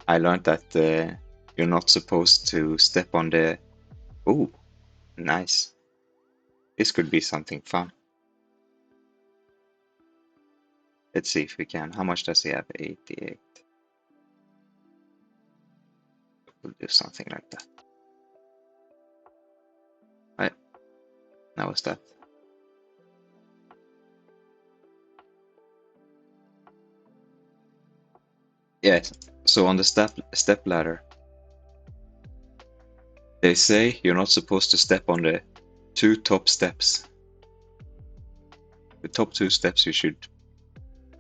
I learned that you're not supposed to step on the. Oh, nice. This could be something fun. Let's see if we can. How much does he have? 88. We'll do something like that. Right. That was that. Yes. So on the step ladder, they say you're not supposed to step on the two top steps. The top two steps you should,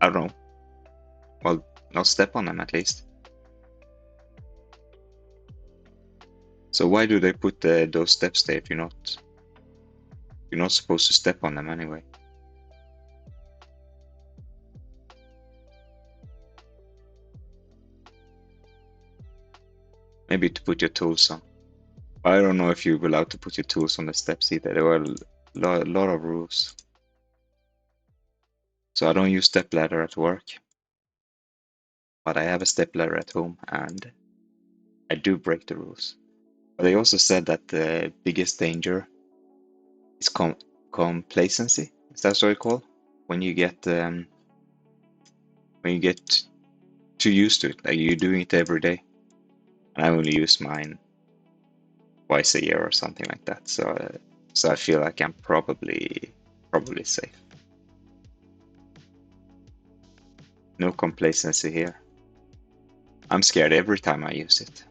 I don't know, well, not step on them at least. So why do they put those steps there if you're not supposed to step on them anyway? Maybe to put your tools on. I don't know if you're allowed to put your tools on the steps either. There are a lot of rules. So I don't use step ladder at work, but I have a step ladder at home and I do break the rules. But they also said that the biggest danger is complacency. Is that what it's called? When you get too used to it, like you're doing it every day. And I only use mine twice a year or something like that. So I feel like I'm probably safe. No complacency here. I'm scared every time I use it.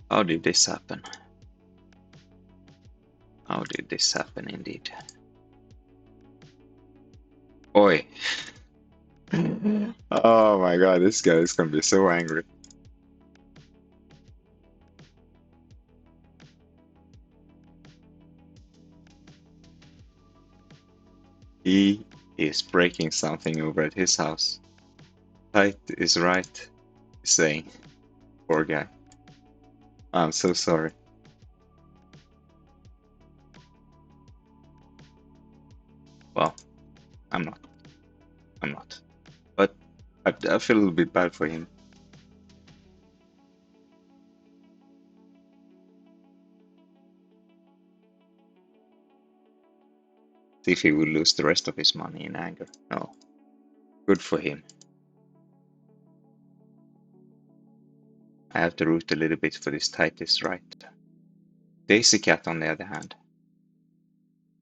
How did this happen? How did this happen indeed? Oi. Oh my god, this guy is gonna be so angry. He is breaking something over at his house. Height is right, he's saying. Poor guy. I'm so sorry. Well, I'm not. But I feel a little bit bad for him. if he will lose the rest of his money in anger. No. Good for him. I have to root a little bit for this tightest right. Daisy Cat on the other hand.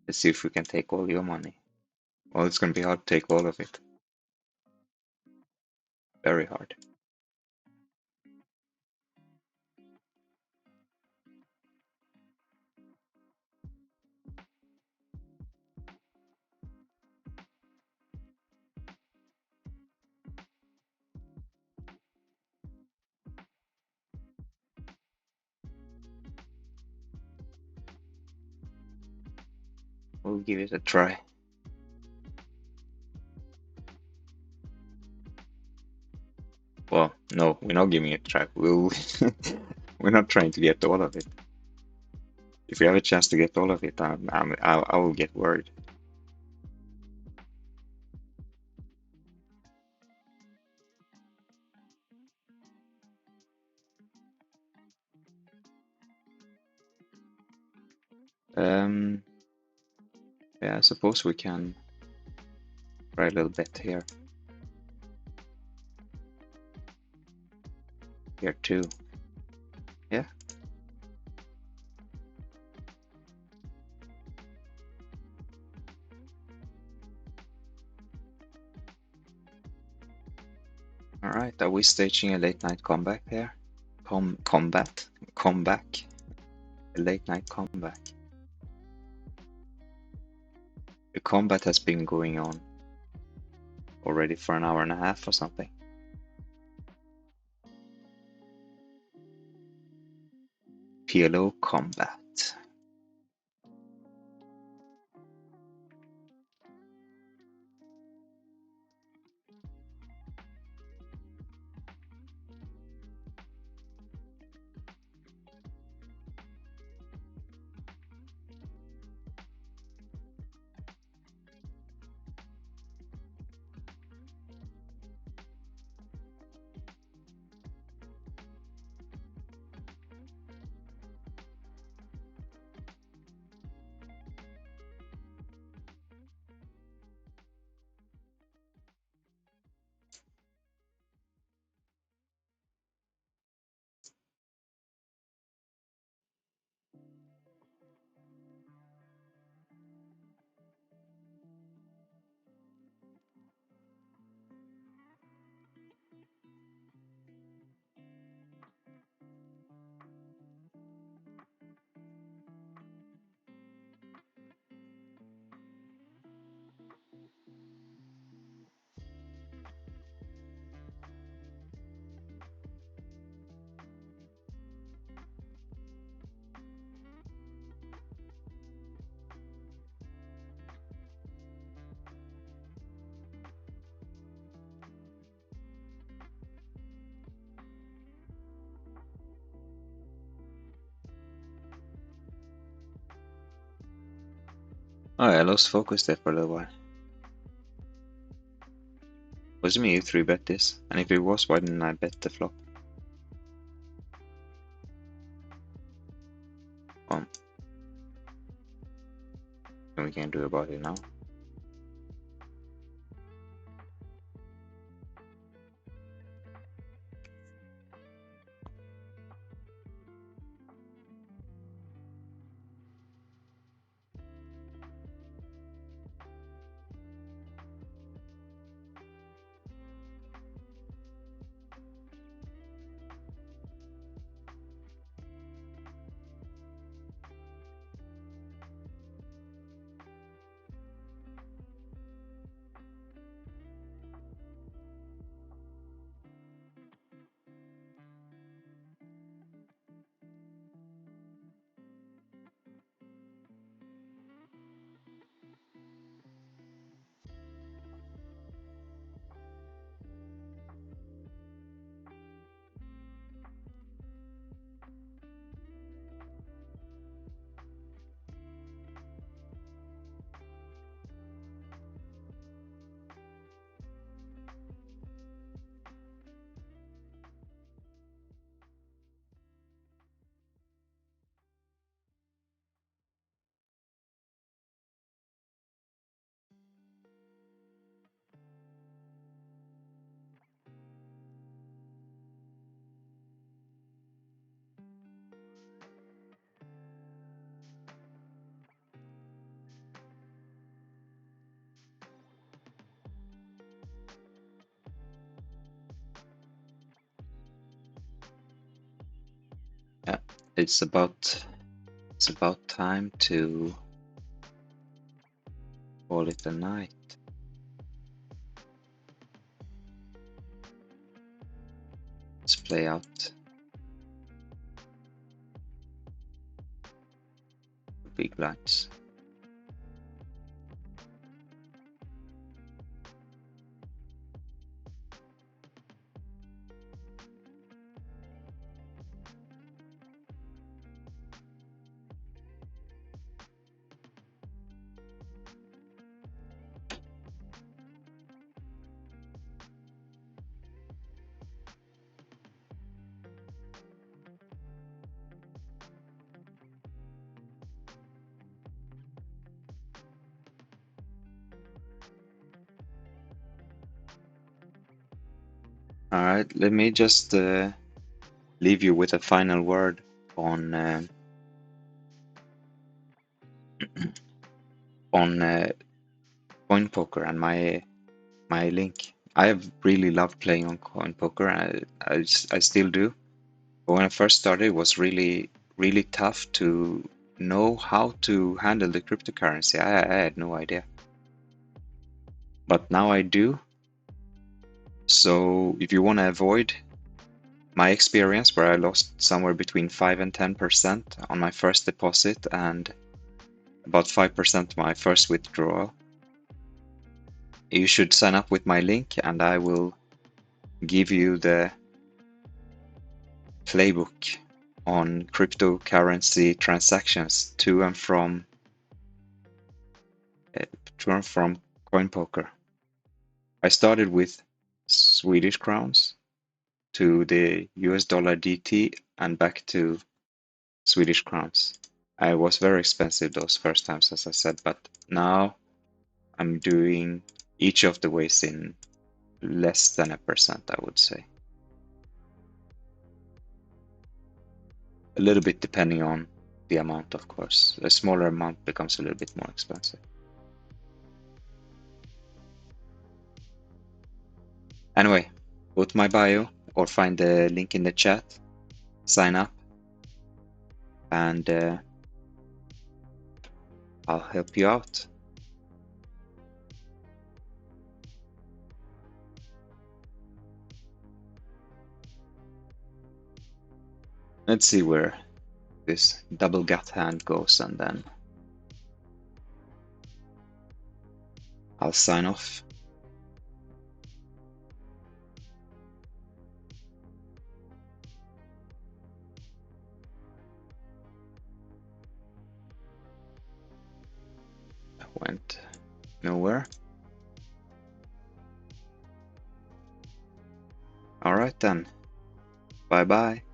Let's see if we can take all your money. Well, it's going to be hard to take all of it. Very hard. We'll give it a try. Well, no, we're not giving it a try. We're not trying to get all of it. If we have a chance to get all of it, I will get worried. Yeah, I suppose we can try a little bet here. Here too. Yeah. Alright, are we staging a late night comeback here? Comeback? A late night comeback. The combat has been going on already for an hour and a half or something. PLO combat. Oh, I lost focus there for a little while. Was it me who 3-bet this? And if it was, why didn't I bet the flop? Nothing we can do about it now. it's about time to call it a night. Let's play out the big blinds. All right, let me just leave you with a final word on Coinpoker and my link. I have really loved playing on Coinpoker, and I still do. But when I first started, it was really tough to know how to handle the cryptocurrency. I had no idea, but now I do. So if you want to avoid my experience where I lost somewhere between 5 and 10% on my first deposit and about 5% my first withdrawal, you should sign up with my link and I will give you the playbook on cryptocurrency transactions to and from Coinpoker. I started with Swedish crowns to the US dollar DT and back to Swedish crowns. I was very expensive those first times, as I said, but now I'm doing each of the ways in less than 1%, I would say. A little bit depending on the amount, of course. A smaller amount becomes a little bit more expensive. Anyway, go to my bio or find the link in the chat, sign up, and I'll help you out. Let's see where this double gut hand goes, and then I'll sign off. Went nowhere. All right then. Bye bye.